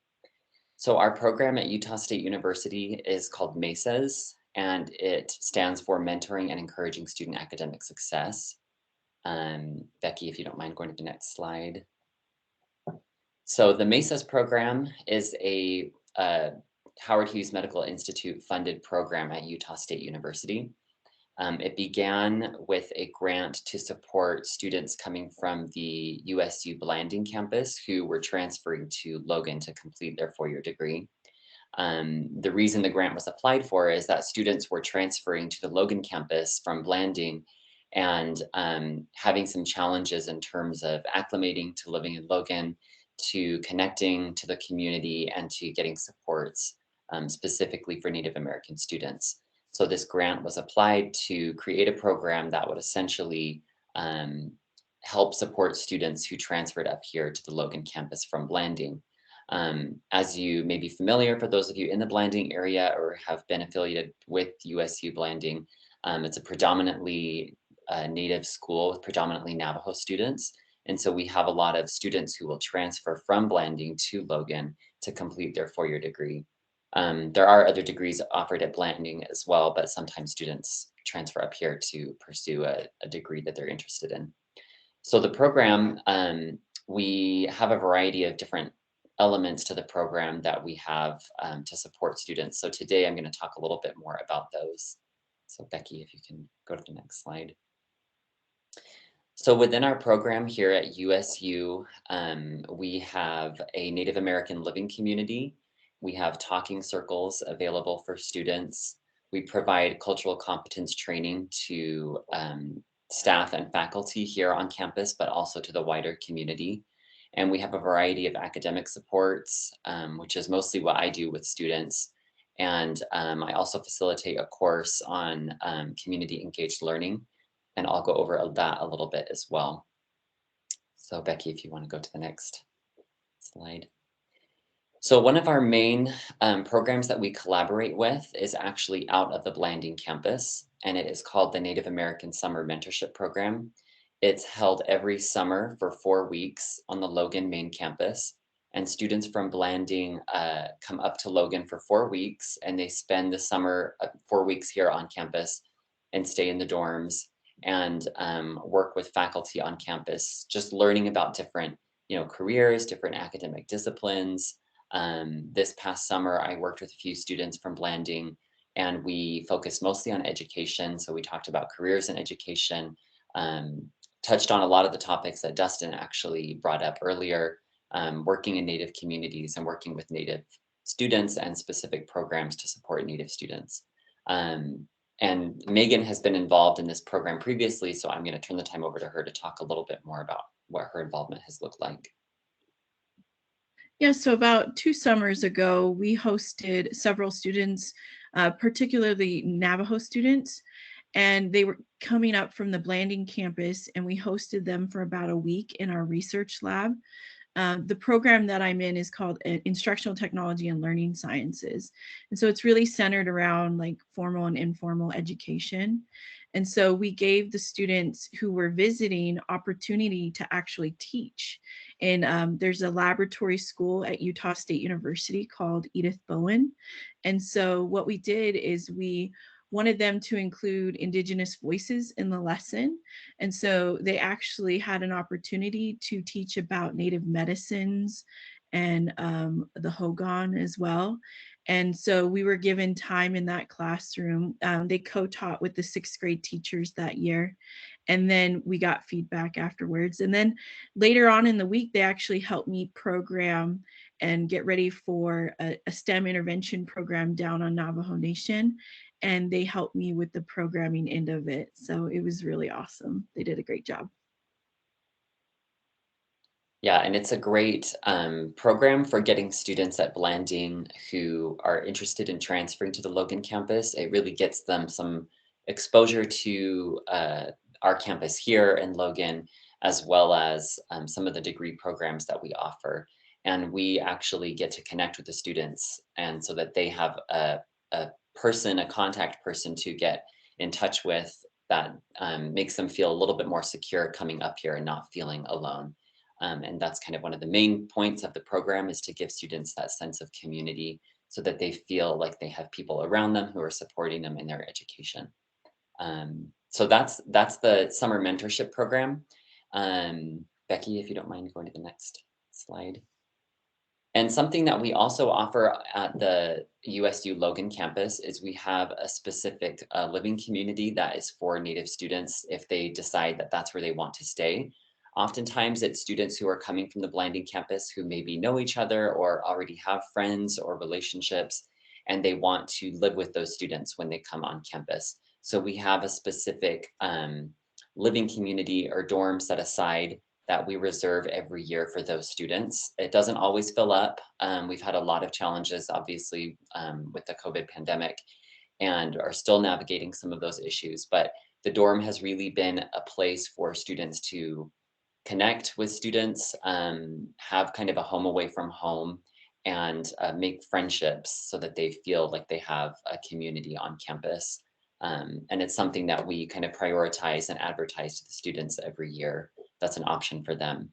So our program at Utah State University is called MESAs, and it stands for Mentoring and Encouraging Student Academic Success. Becky, if you don't mind going to the next slide. So the MESAs program is a Howard Hughes Medical Institute funded program at Utah State University. It began with a grant to support students coming from the USU Blanding campus who were transferring to Logan to complete their 4-year degree. The reason the grant was applied for is that students were transferring to the Logan campus from Blanding and having some challenges in terms of acclimating to living in Logan, to connecting to the community, and to getting supports specifically for Native American students. So this grant was applied to create a program that would essentially help support students who transferred up here to the Logan campus from Blanding. As you may be familiar, for those of you in the Blanding area or have been affiliated with USU Blanding, it's a predominantly Native school with predominantly Navajo students. And so we have a lot of students who will transfer from Blanding to Logan to complete their 4-year degree. There are other degrees offered at Blanding as well, but sometimes students transfer up here to pursue a degree that they're interested in. So the program, we have a variety of different elements to the program that we have to support students. So today I'm going to talk a little bit more about those. So Becky, if you can go to the next slide. So within our program here at USU, we have a Native American living community. We have talking circles available for students. We provide cultural competence training to staff and faculty here on campus, but also to the wider community. And we have a variety of academic supports, which is mostly what I do with students. And I also facilitate a course on community engaged learning, and I'll go over that a little bit as well. So Becky, if you want to go to the next slide. So one of our main programs that we collaborate with is actually out of the Blanding campus, and it is called the Native American Summer Mentorship Program. It's held every summer for 4 weeks on the Logan main campus, and students from Blanding come up to Logan for 4 weeks, and they spend the summer 4 weeks here on campus and stay in the dorms and work with faculty on campus, just learning about different, careers, different academic disciplines. This past summer, I worked with a few students from Blanding, and we focused mostly on education. So we talked about careers in education, touched on a lot of the topics that Dustin actually brought up earlier, working in Native communities and working with Native students and specific programs to support Native students. And Megan has been involved in this program previously, so I'm going to turn the time over to her to talk a little bit more about what her involvement has looked like. Yeah, so about 2 summers ago, we hosted several students, particularly Navajo students, and they were coming up from the Blanding campus, and we hosted them for about a week in our research lab. The program that I'm in is called Instructional Technology and Learning Sciences. And so it's really centered around like formal and informal education. And so we gave the students who were visiting opportunity to actually teach. And there's a laboratory school at Utah State University called Edith Bowen. And so what we did is we wanted them to include Indigenous voices in the lesson. And so they actually had an opportunity to teach about Native medicines and the Hogan as well. And so we were given time in that classroom. They co-taught with the 6th grade teachers that year. And then we got feedback afterwards. And then later on in the week, they actually helped me program and get ready for a STEM intervention program down on Navajo Nation. And they helped me with the programming end of it. So it was really awesome. They did a great job. Yeah, and it's a great program for getting students at Blanding who are interested in transferring to the Logan campus. It really gets them some exposure to our campus here in Logan, as well as some of the degree programs that we offer. And we actually get to connect with the students, and so that they have a contact person to get in touch with that makes them feel a little bit more secure coming up here and not feeling alone. And that's kind of one of the main points of the program, is to give students that sense of community so that they feel like they have people around them who are supporting them in their education. So that's the summer mentorship program. Becky, if you don't mind going to the next slide. And something that we also offer at the USU Logan campus is we have a specific living community that is for Native students if they decide that that's where they want to stay. Oftentimes it's students who are coming from the Blanding campus who maybe know each other or already have friends or relationships, and they want to live with those students when they come on campus. So we have a specific living community or dorm set aside that we reserve every year for those students. It doesn't always fill up. We've had a lot of challenges, obviously, with the COVID pandemic, and are still navigating some of those issues. But the dorm has really been a place for students to connect with students, have kind of a home away from home, and make friendships so that they feel like they have a community on campus. And it's something that we kind of prioritize and advertise to the students every year. That's an option for them.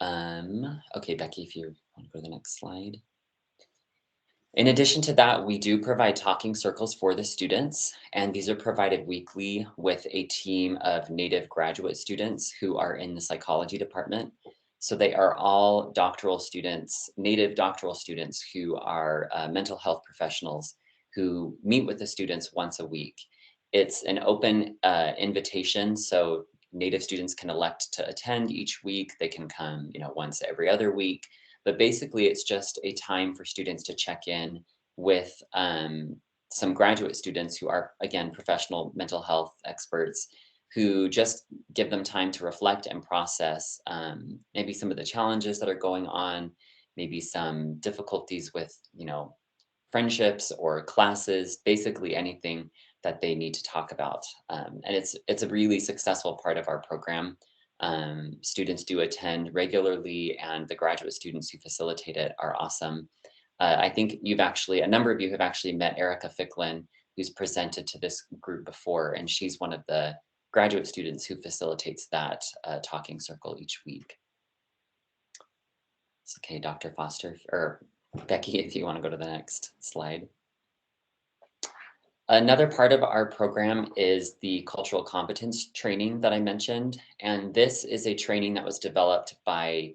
Okay, Becky, if you want to go to the next slide. In addition to that, we do provide talking circles for the students, and these are provided weekly with a team of Native graduate students who are in the psychology department. So they are all doctoral students, Native doctoral students who are mental health professionals who meet with the students once a week. It's an open invitation, so Native students can elect to attend each week. They can come, once every other week. But basically, it's just a time for students to check in with some graduate students who are, again, professional mental health experts, who just give them time to reflect and process maybe some of the challenges that are going on, maybe some difficulties with, friendships or classes, basically anything that they need to talk about. And it's a really successful part of our program. Students do attend regularly, and the graduate students who facilitate it are awesome. I think a number of you have actually met Erica Ficklin, who's presented to this group before, and she's one of the graduate students who facilitates that talking circle each week. It's okay, Dr. Foster, or Becky, if you want to go to the next slide. Another part of our program is the cultural competence training that I mentioned. And this is a training that was developed by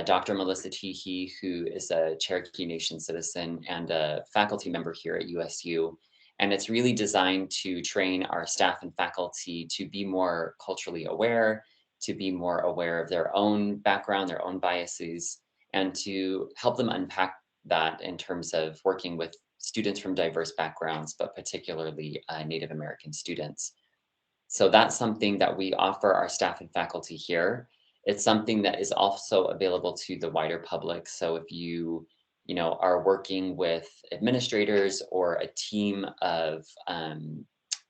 Dr. Melissa Teehee, who is a Cherokee Nation citizen and a faculty member here at USU. And it's really designed to train our staff and faculty to be more culturally aware, to be more aware of their own background, their own biases, and to help them unpack that in terms of working with students from diverse backgrounds, but particularly Native American students. So that's something that we offer our staff and faculty here. It's something that is also available to the wider public. So if you are working with administrators or a team of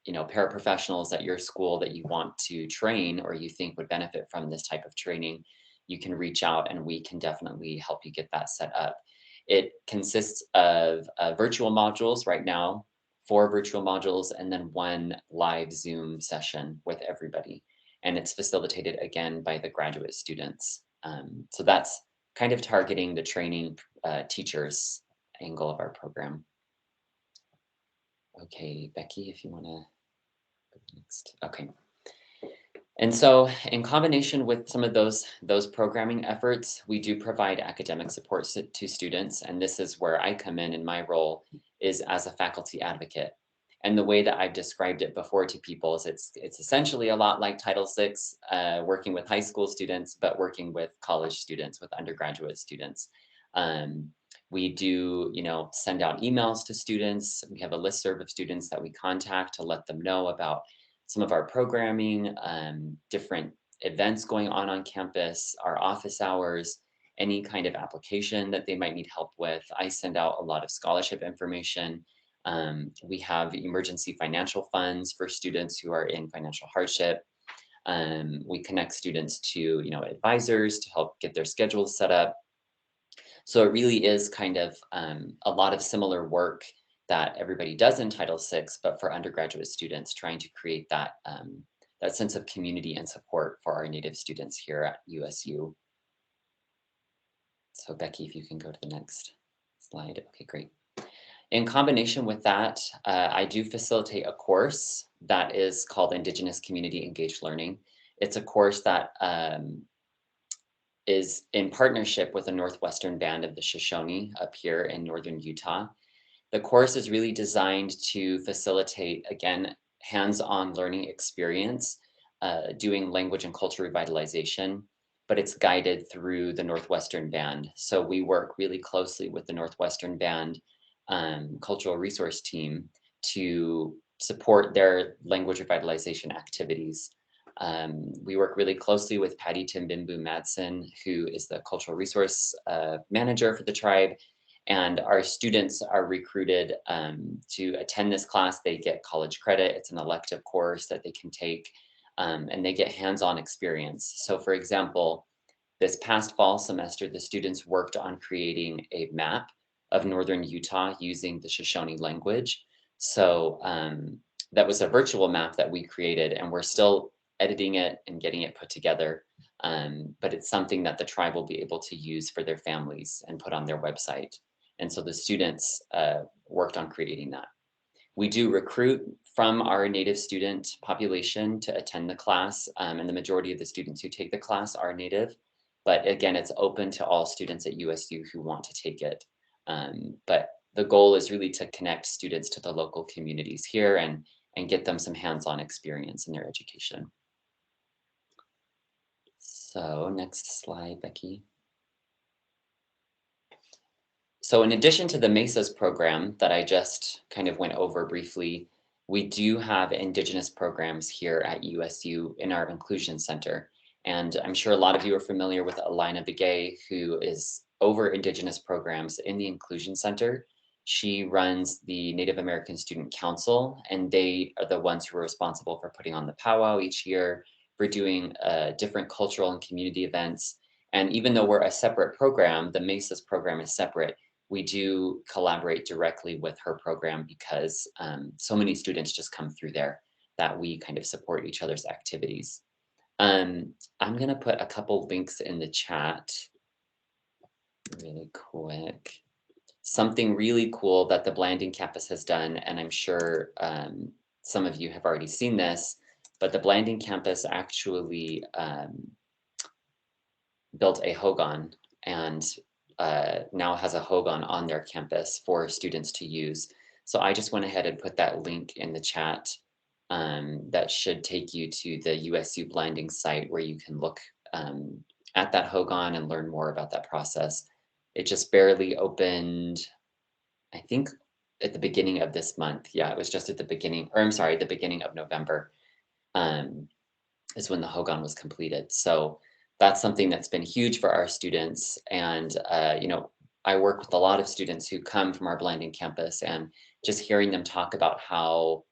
paraprofessionals at your school that you want to train or you think would benefit from this type of training, you can reach out and we can definitely help you get that set up. It consists of virtual modules right now, 4 virtual modules, and then 1 live Zoom session with everybody. And it's facilitated again by the graduate students. So that's kind of targeting the training teachers angle of our program. Okay, Becky, if you want to go next. Okay. And so in combination with some of those programming efforts, we do provide academic support to students. And this is where I come in my role is as a faculty advocate. And the way that I've described it before to people is it's essentially a lot like Title VI, working with high school students, but working with college students, with undergraduate students. We do, send out emails to students. We have a listserv of students that we contact to let them know about some of our programming, different events going on campus, our office hours, any kind of application that they might need help with. I send out a lot of scholarship information. We have emergency financial funds for students who are in financial hardship. We connect students to, advisors to help get their schedules set up. So it really is kind of a lot of similar work that everybody does in Title VI, but for undergraduate students, trying to create that, that sense of community and support for our Native students here at USU. So Becky, if you can go to the next slide. Okay, great. In combination with that, I do facilitate a course that is called Indigenous Community Engaged Learning. It's a course that is in partnership with the Northwestern Band of the Shoshone up here in northern Utah. The course is really designed to facilitate, again, hands-on learning experience, doing language and culture revitalization, but it's guided through the Northwestern Band. So we work really closely with the Northwestern Band cultural resource team to support their language revitalization activities. We work really closely with Patty Timbimbu Madsen, who is the cultural resource manager for the tribe. And our students are recruited to attend this class. They get college credit. It's an elective course that they can take, and they get hands-on experience. So for example, this past fall semester, the students worked on creating a map of northern Utah using the Shoshone language. So that was a virtual map that we created, and we're still editing it and getting it put together. But it's something that the tribe will be able to use for their families and put on their website. And so the students worked on creating that. We do recruit from our Native student population to attend the class, and the majority of the students who take the class are Native. But again, it's open to all students at USU who want to take it. But the goal is really to connect students to the local communities here and get them some hands-on experience in their education. So next slide, Becky. So in addition to the MESAs program that I just kind of went over briefly, we do have Indigenous programs here at USU in our Inclusion Center. And I'm sure a lot of you are familiar with Alina Begay, who is over Indigenous programs in the Inclusion Center. She runs the Native American Student Council, and they are the ones who are responsible for putting on the powwow each year, for doing different cultural and community events. And even though we're a separate program, the MESAS program is separate, we do collaborate directly with her program because so many students just come through there that we kind of support each other's activities. I'm gonna put a couple links in the chat really quick. Something really cool that the Blanding campus has done, and I'm sure some of you have already seen this, but the Blanding campus actually built a Hogan and now has a Hogan on their campus for students to use. So I just went ahead and put that link in the chat. That should take you to the USU Blanding site where you can look at that Hogan and learn more about that process. It just barely opened, I think, at the beginning of this month. Yeah, it was just at the beginning, or I'm sorry, the beginning of November is when the Hogan was completed. So that's something that's been huge for our students. And, you know, I work with a lot of students who come from our Blanding campus, and just hearing them talk about how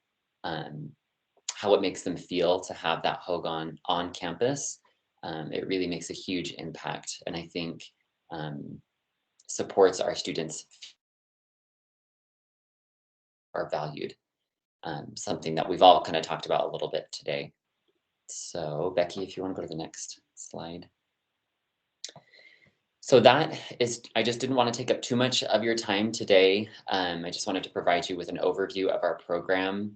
it makes them feel to have that Hogan on campus, it really makes a huge impact. And I think supports our students are valued, something that we've all kind of talked about a little bit today. So Becky, if you want to go to the next slide. So that is, I just didn't want to take up too much of your time today. I just wanted to provide you with an overview of our program.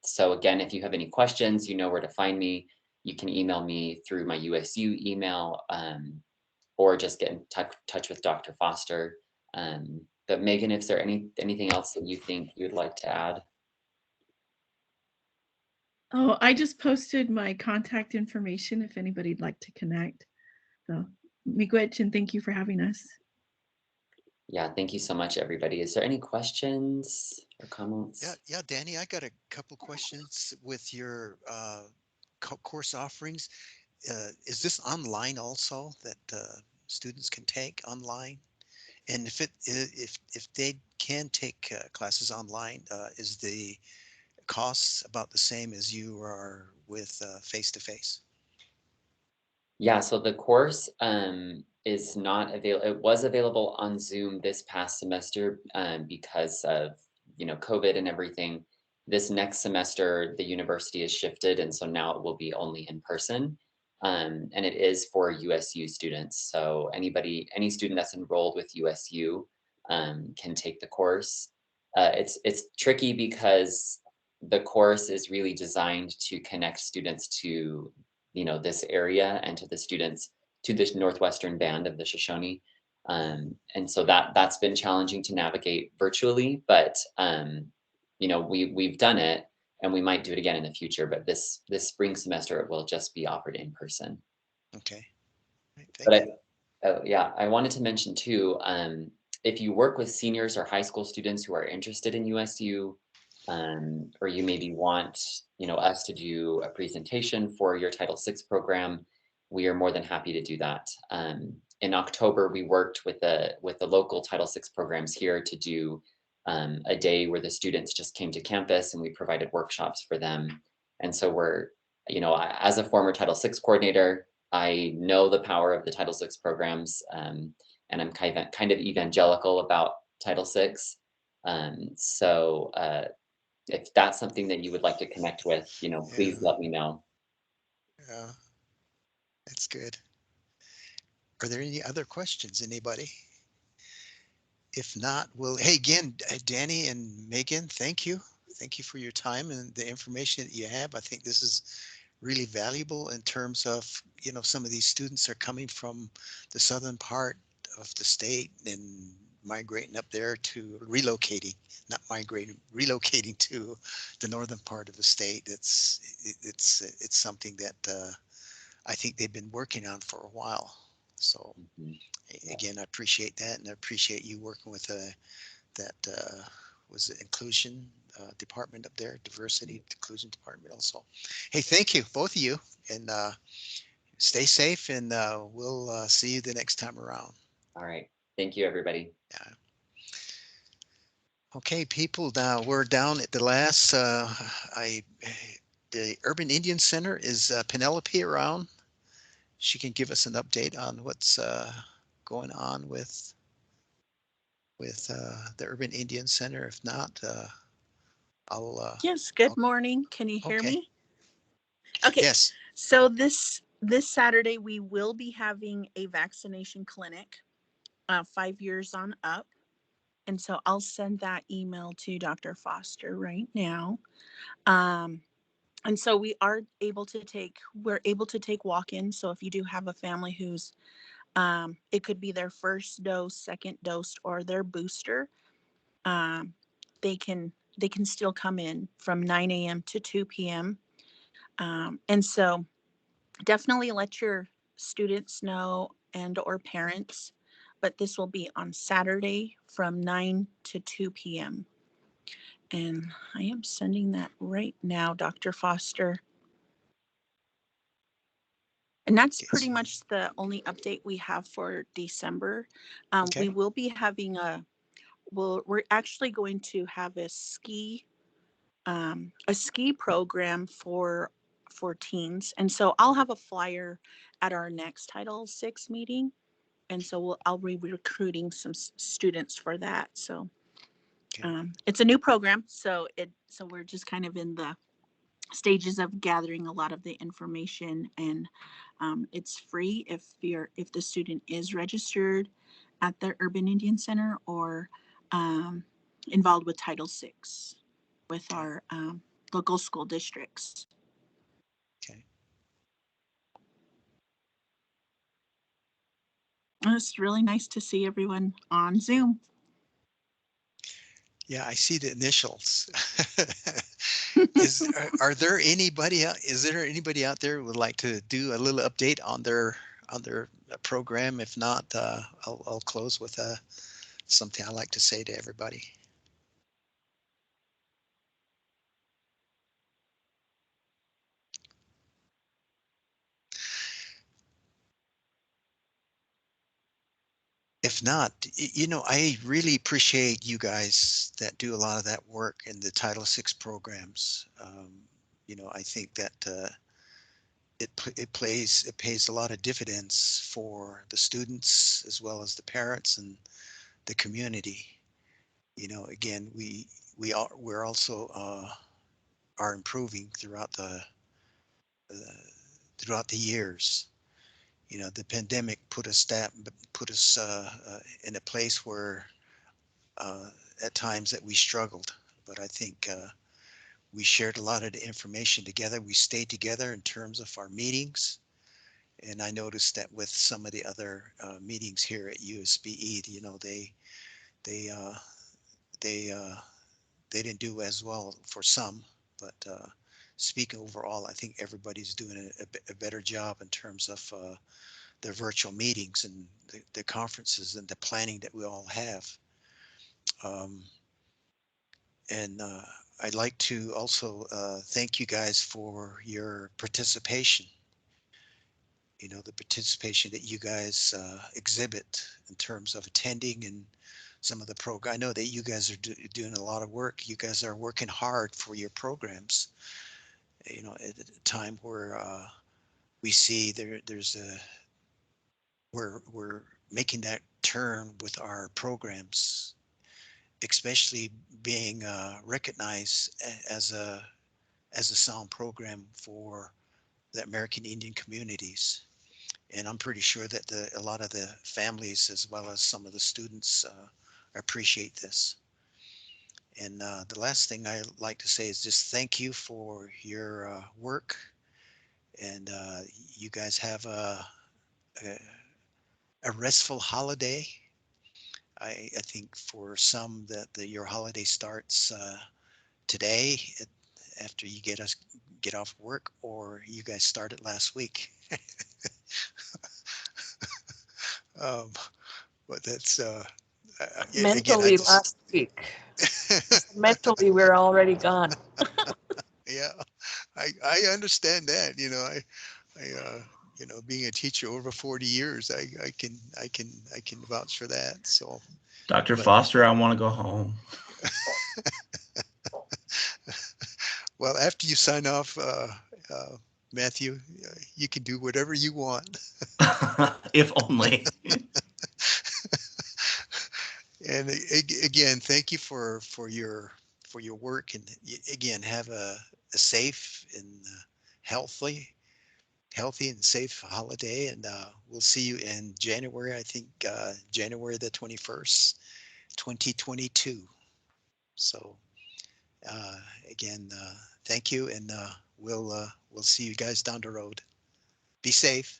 So again, if you have any questions, you know where to find me. You can email me through my USU email, or just get in touch with Dr. Foster. But Megan, is there anything else that you think you'd like to add? Oh, I just posted my contact information if anybody'd like to connect. So, miigwech, and thank you for having us. Yeah, thank you so much, everybody. Is there any questions or comments? Yeah, Danny, I got a couple questions with your course offerings. Is this online also that students can take online? And if they can take classes online, is the costs about the same as you are with face-to-face? Yeah, so the course is not available. It was available on Zoom this past semester because of, you know, COVID and everything. This next semester, the university has shifted, and so now it will be only in person. And it is for USU students. So any student that's enrolled with USU can take the course. It's tricky because the course is really designed to connect students to, you know, this area and to the students, to this northwestern band of the Shoshone. And so that's been challenging to navigate virtually, but you know, we've done it, and we might do it again in the future, but this spring semester it will just be offered in person. Okay. But yeah, I wanted to mention too, if you work with seniors or high school students who are interested in USU, or you maybe want, you know, us to do a presentation for your Title VI program, we are more than happy to do that. In October, we worked with the local Title VI programs here to do a day where the students just came to campus and we provided workshops for them. And so we're, you know, as a former Title VI coordinator, I know the power of the Title VI programs, and I'm kind of evangelical about Title VI. So if that's something that you would like to connect with, you know, please let me know. Yeah, that's good. Are there any other questions, anybody? If not, well, hey, again, Danny and Megan, thank you. Thank you for your time and the information that you have. I think this is really valuable in terms of, you know, some of these students are coming from the southern part of the state and migrating up there to relocating, not migrating, relocating to the northern part of the state. It's something that I think they've been working on for a while. So again, I appreciate that, and I appreciate you working with that was the inclusion department up there, diversity inclusion department also. Hey, thank you, both of you, and stay safe, and we'll see you the next time around. All right. Thank you, everybody. Yeah. Okay, people, now we're down at the last, the Urban Indian Center. Is Penelope around? She can give us an update on what's going on with the Urban Indian Center. If not, I'll. Yes, good morning. Can you hear Okay. me? Okay, Yes. so this Saturday we will be having a vaccination clinic, 5 years on up. And so I'll send that email to Dr. Foster right now. And so we're able to take walk-ins. So if you do have a family who's, it could be their first dose, second dose, or their booster, they can still come in from 9 a.m. to 2 p.m. And so definitely let your students know and or parents, but this will be on Saturday from 9 to 2 p.m. And I am sending that right now, Dr. Foster. And that's pretty much the only update we have for December. Okay. We will be having we're actually going to have a ski program for teens. And so I'll have a flyer at our next Title VI meeting. And so I'll be recruiting some students for that. So it's a new program. So we're just kind of in the stages of gathering a lot of the information, and it's free if the student is registered at the Urban Indian Center or involved with Title VI with our local school districts. Okay. And it's really nice to see everyone on Zoom. Yeah, I see the initials. Are there anybody out? Is there anybody out there who would like to do a little update on their program? If not, I'll close with something I like to say to everybody. If not, I really appreciate you guys that do a lot of that work in the Title VI programs. I think that it pays a lot of dividends for the students as well as the parents and the community. Again, we're also are improving throughout the years. The pandemic put us in a place where at times that we struggled, but I think we shared a lot of the information together. We stayed together in terms of our meetings, and I noticed that with some of the other meetings here at USBE, they didn't do as well for some, but speaking overall, I think everybody's doing a better job in terms of the virtual meetings and the conferences and the planning that we all have. And I'd like to also thank you guys for your participation. The participation that you guys exhibit in terms of attending and some of the program. I know that you guys are doing a lot of work. You guys are working hard for your programs. At a time where we see we're making that turn with our programs, especially being recognized as a sound program for the American Indian communities. And I'm pretty sure that a lot of the families as well as some of the students appreciate this. And the last thing I like to say is just thank you for your work. And you guys have a restful holiday. I think for some that your holiday starts today after you get off work, or you guys started last week. But that's Mentally last week. Mentally, we're already gone. Yeah, I understand that. Being a teacher over 40 years, I can vouch for that. So, Dr. Foster, I want to go home. Well, after you sign off, Matthew, you can do whatever you want. If only. And again, thank you for your work, and again, have a safe and healthy and safe holiday, and we'll see you in January. I think January the 21st, 2022. So again, thank you, and we'll see you guys down the road. Be safe.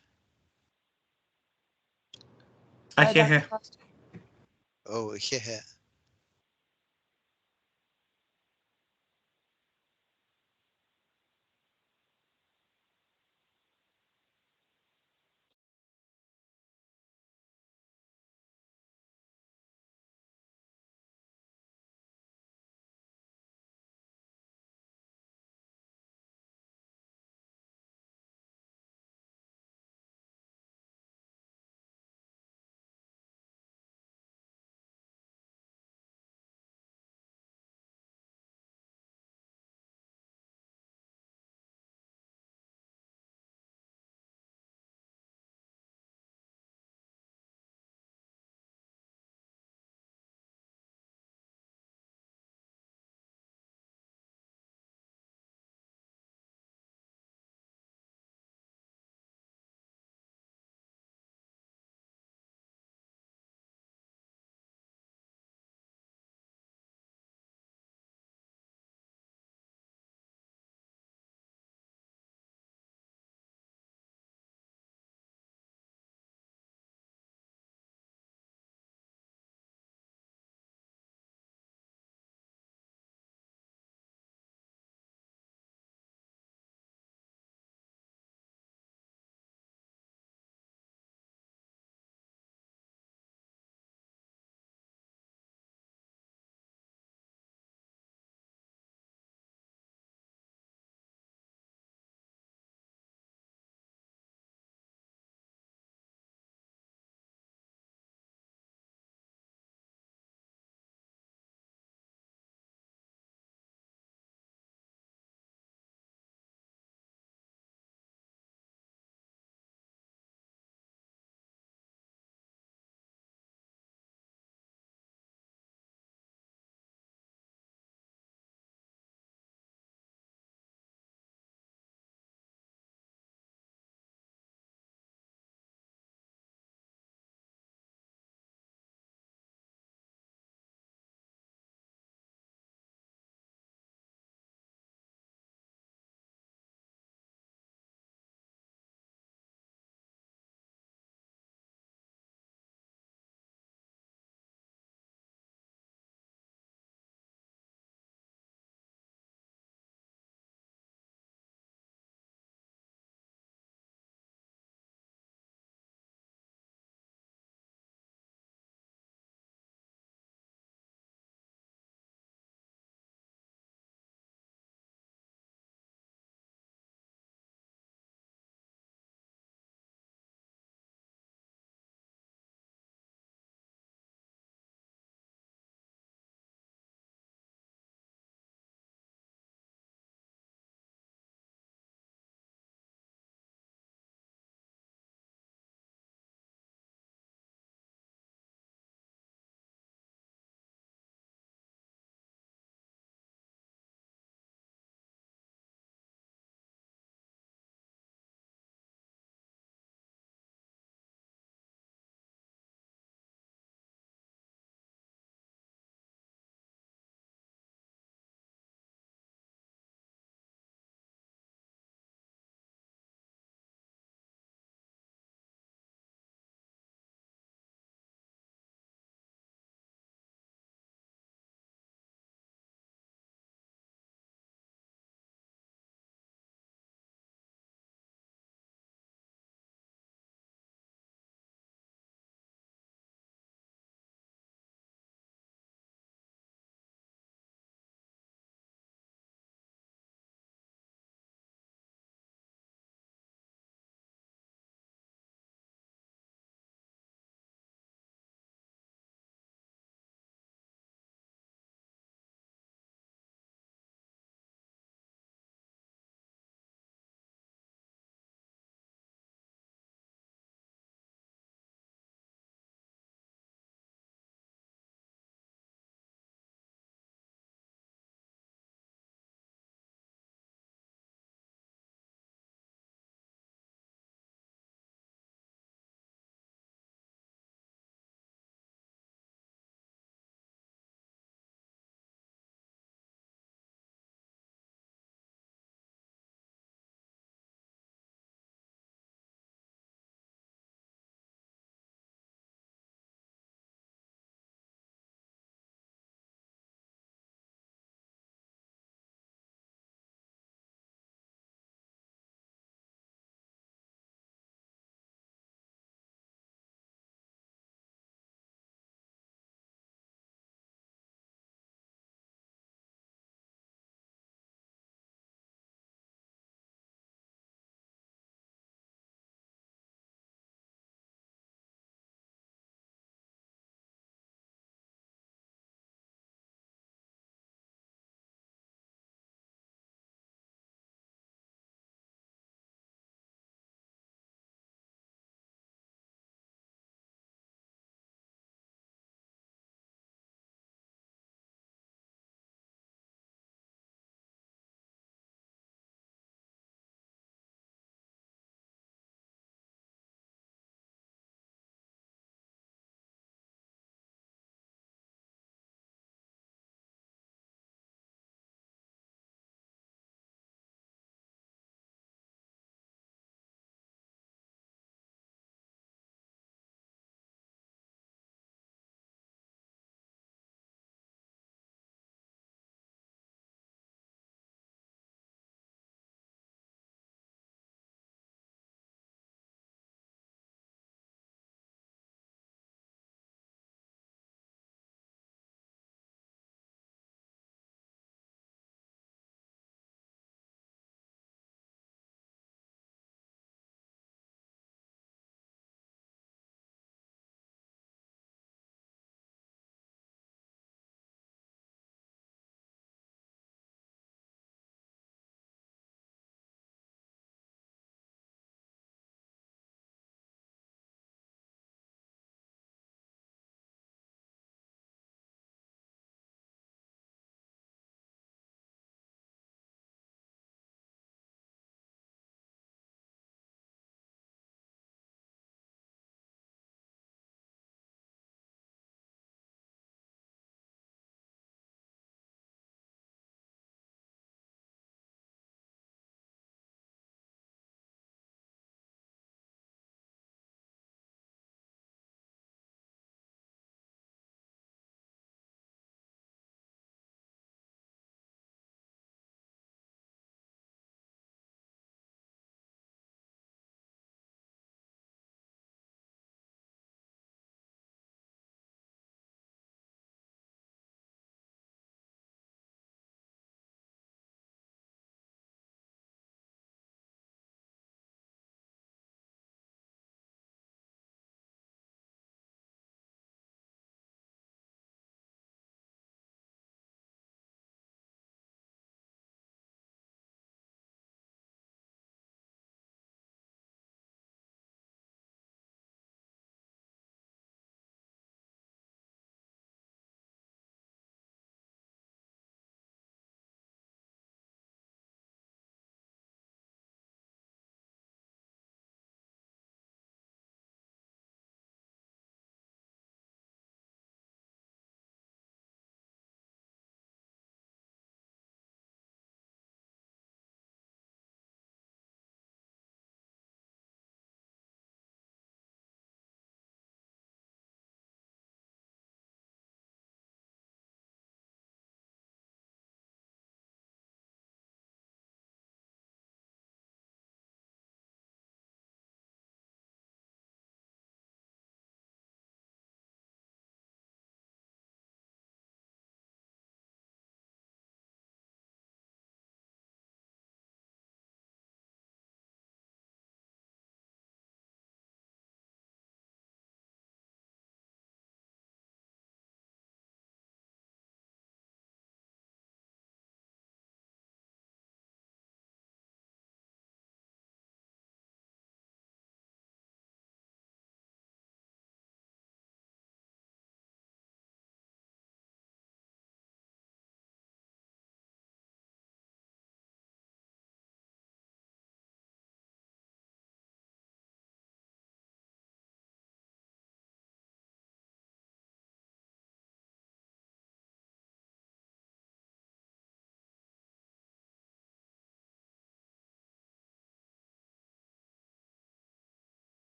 I Bye, can't Dr. hear. Foster. Oh, yeah.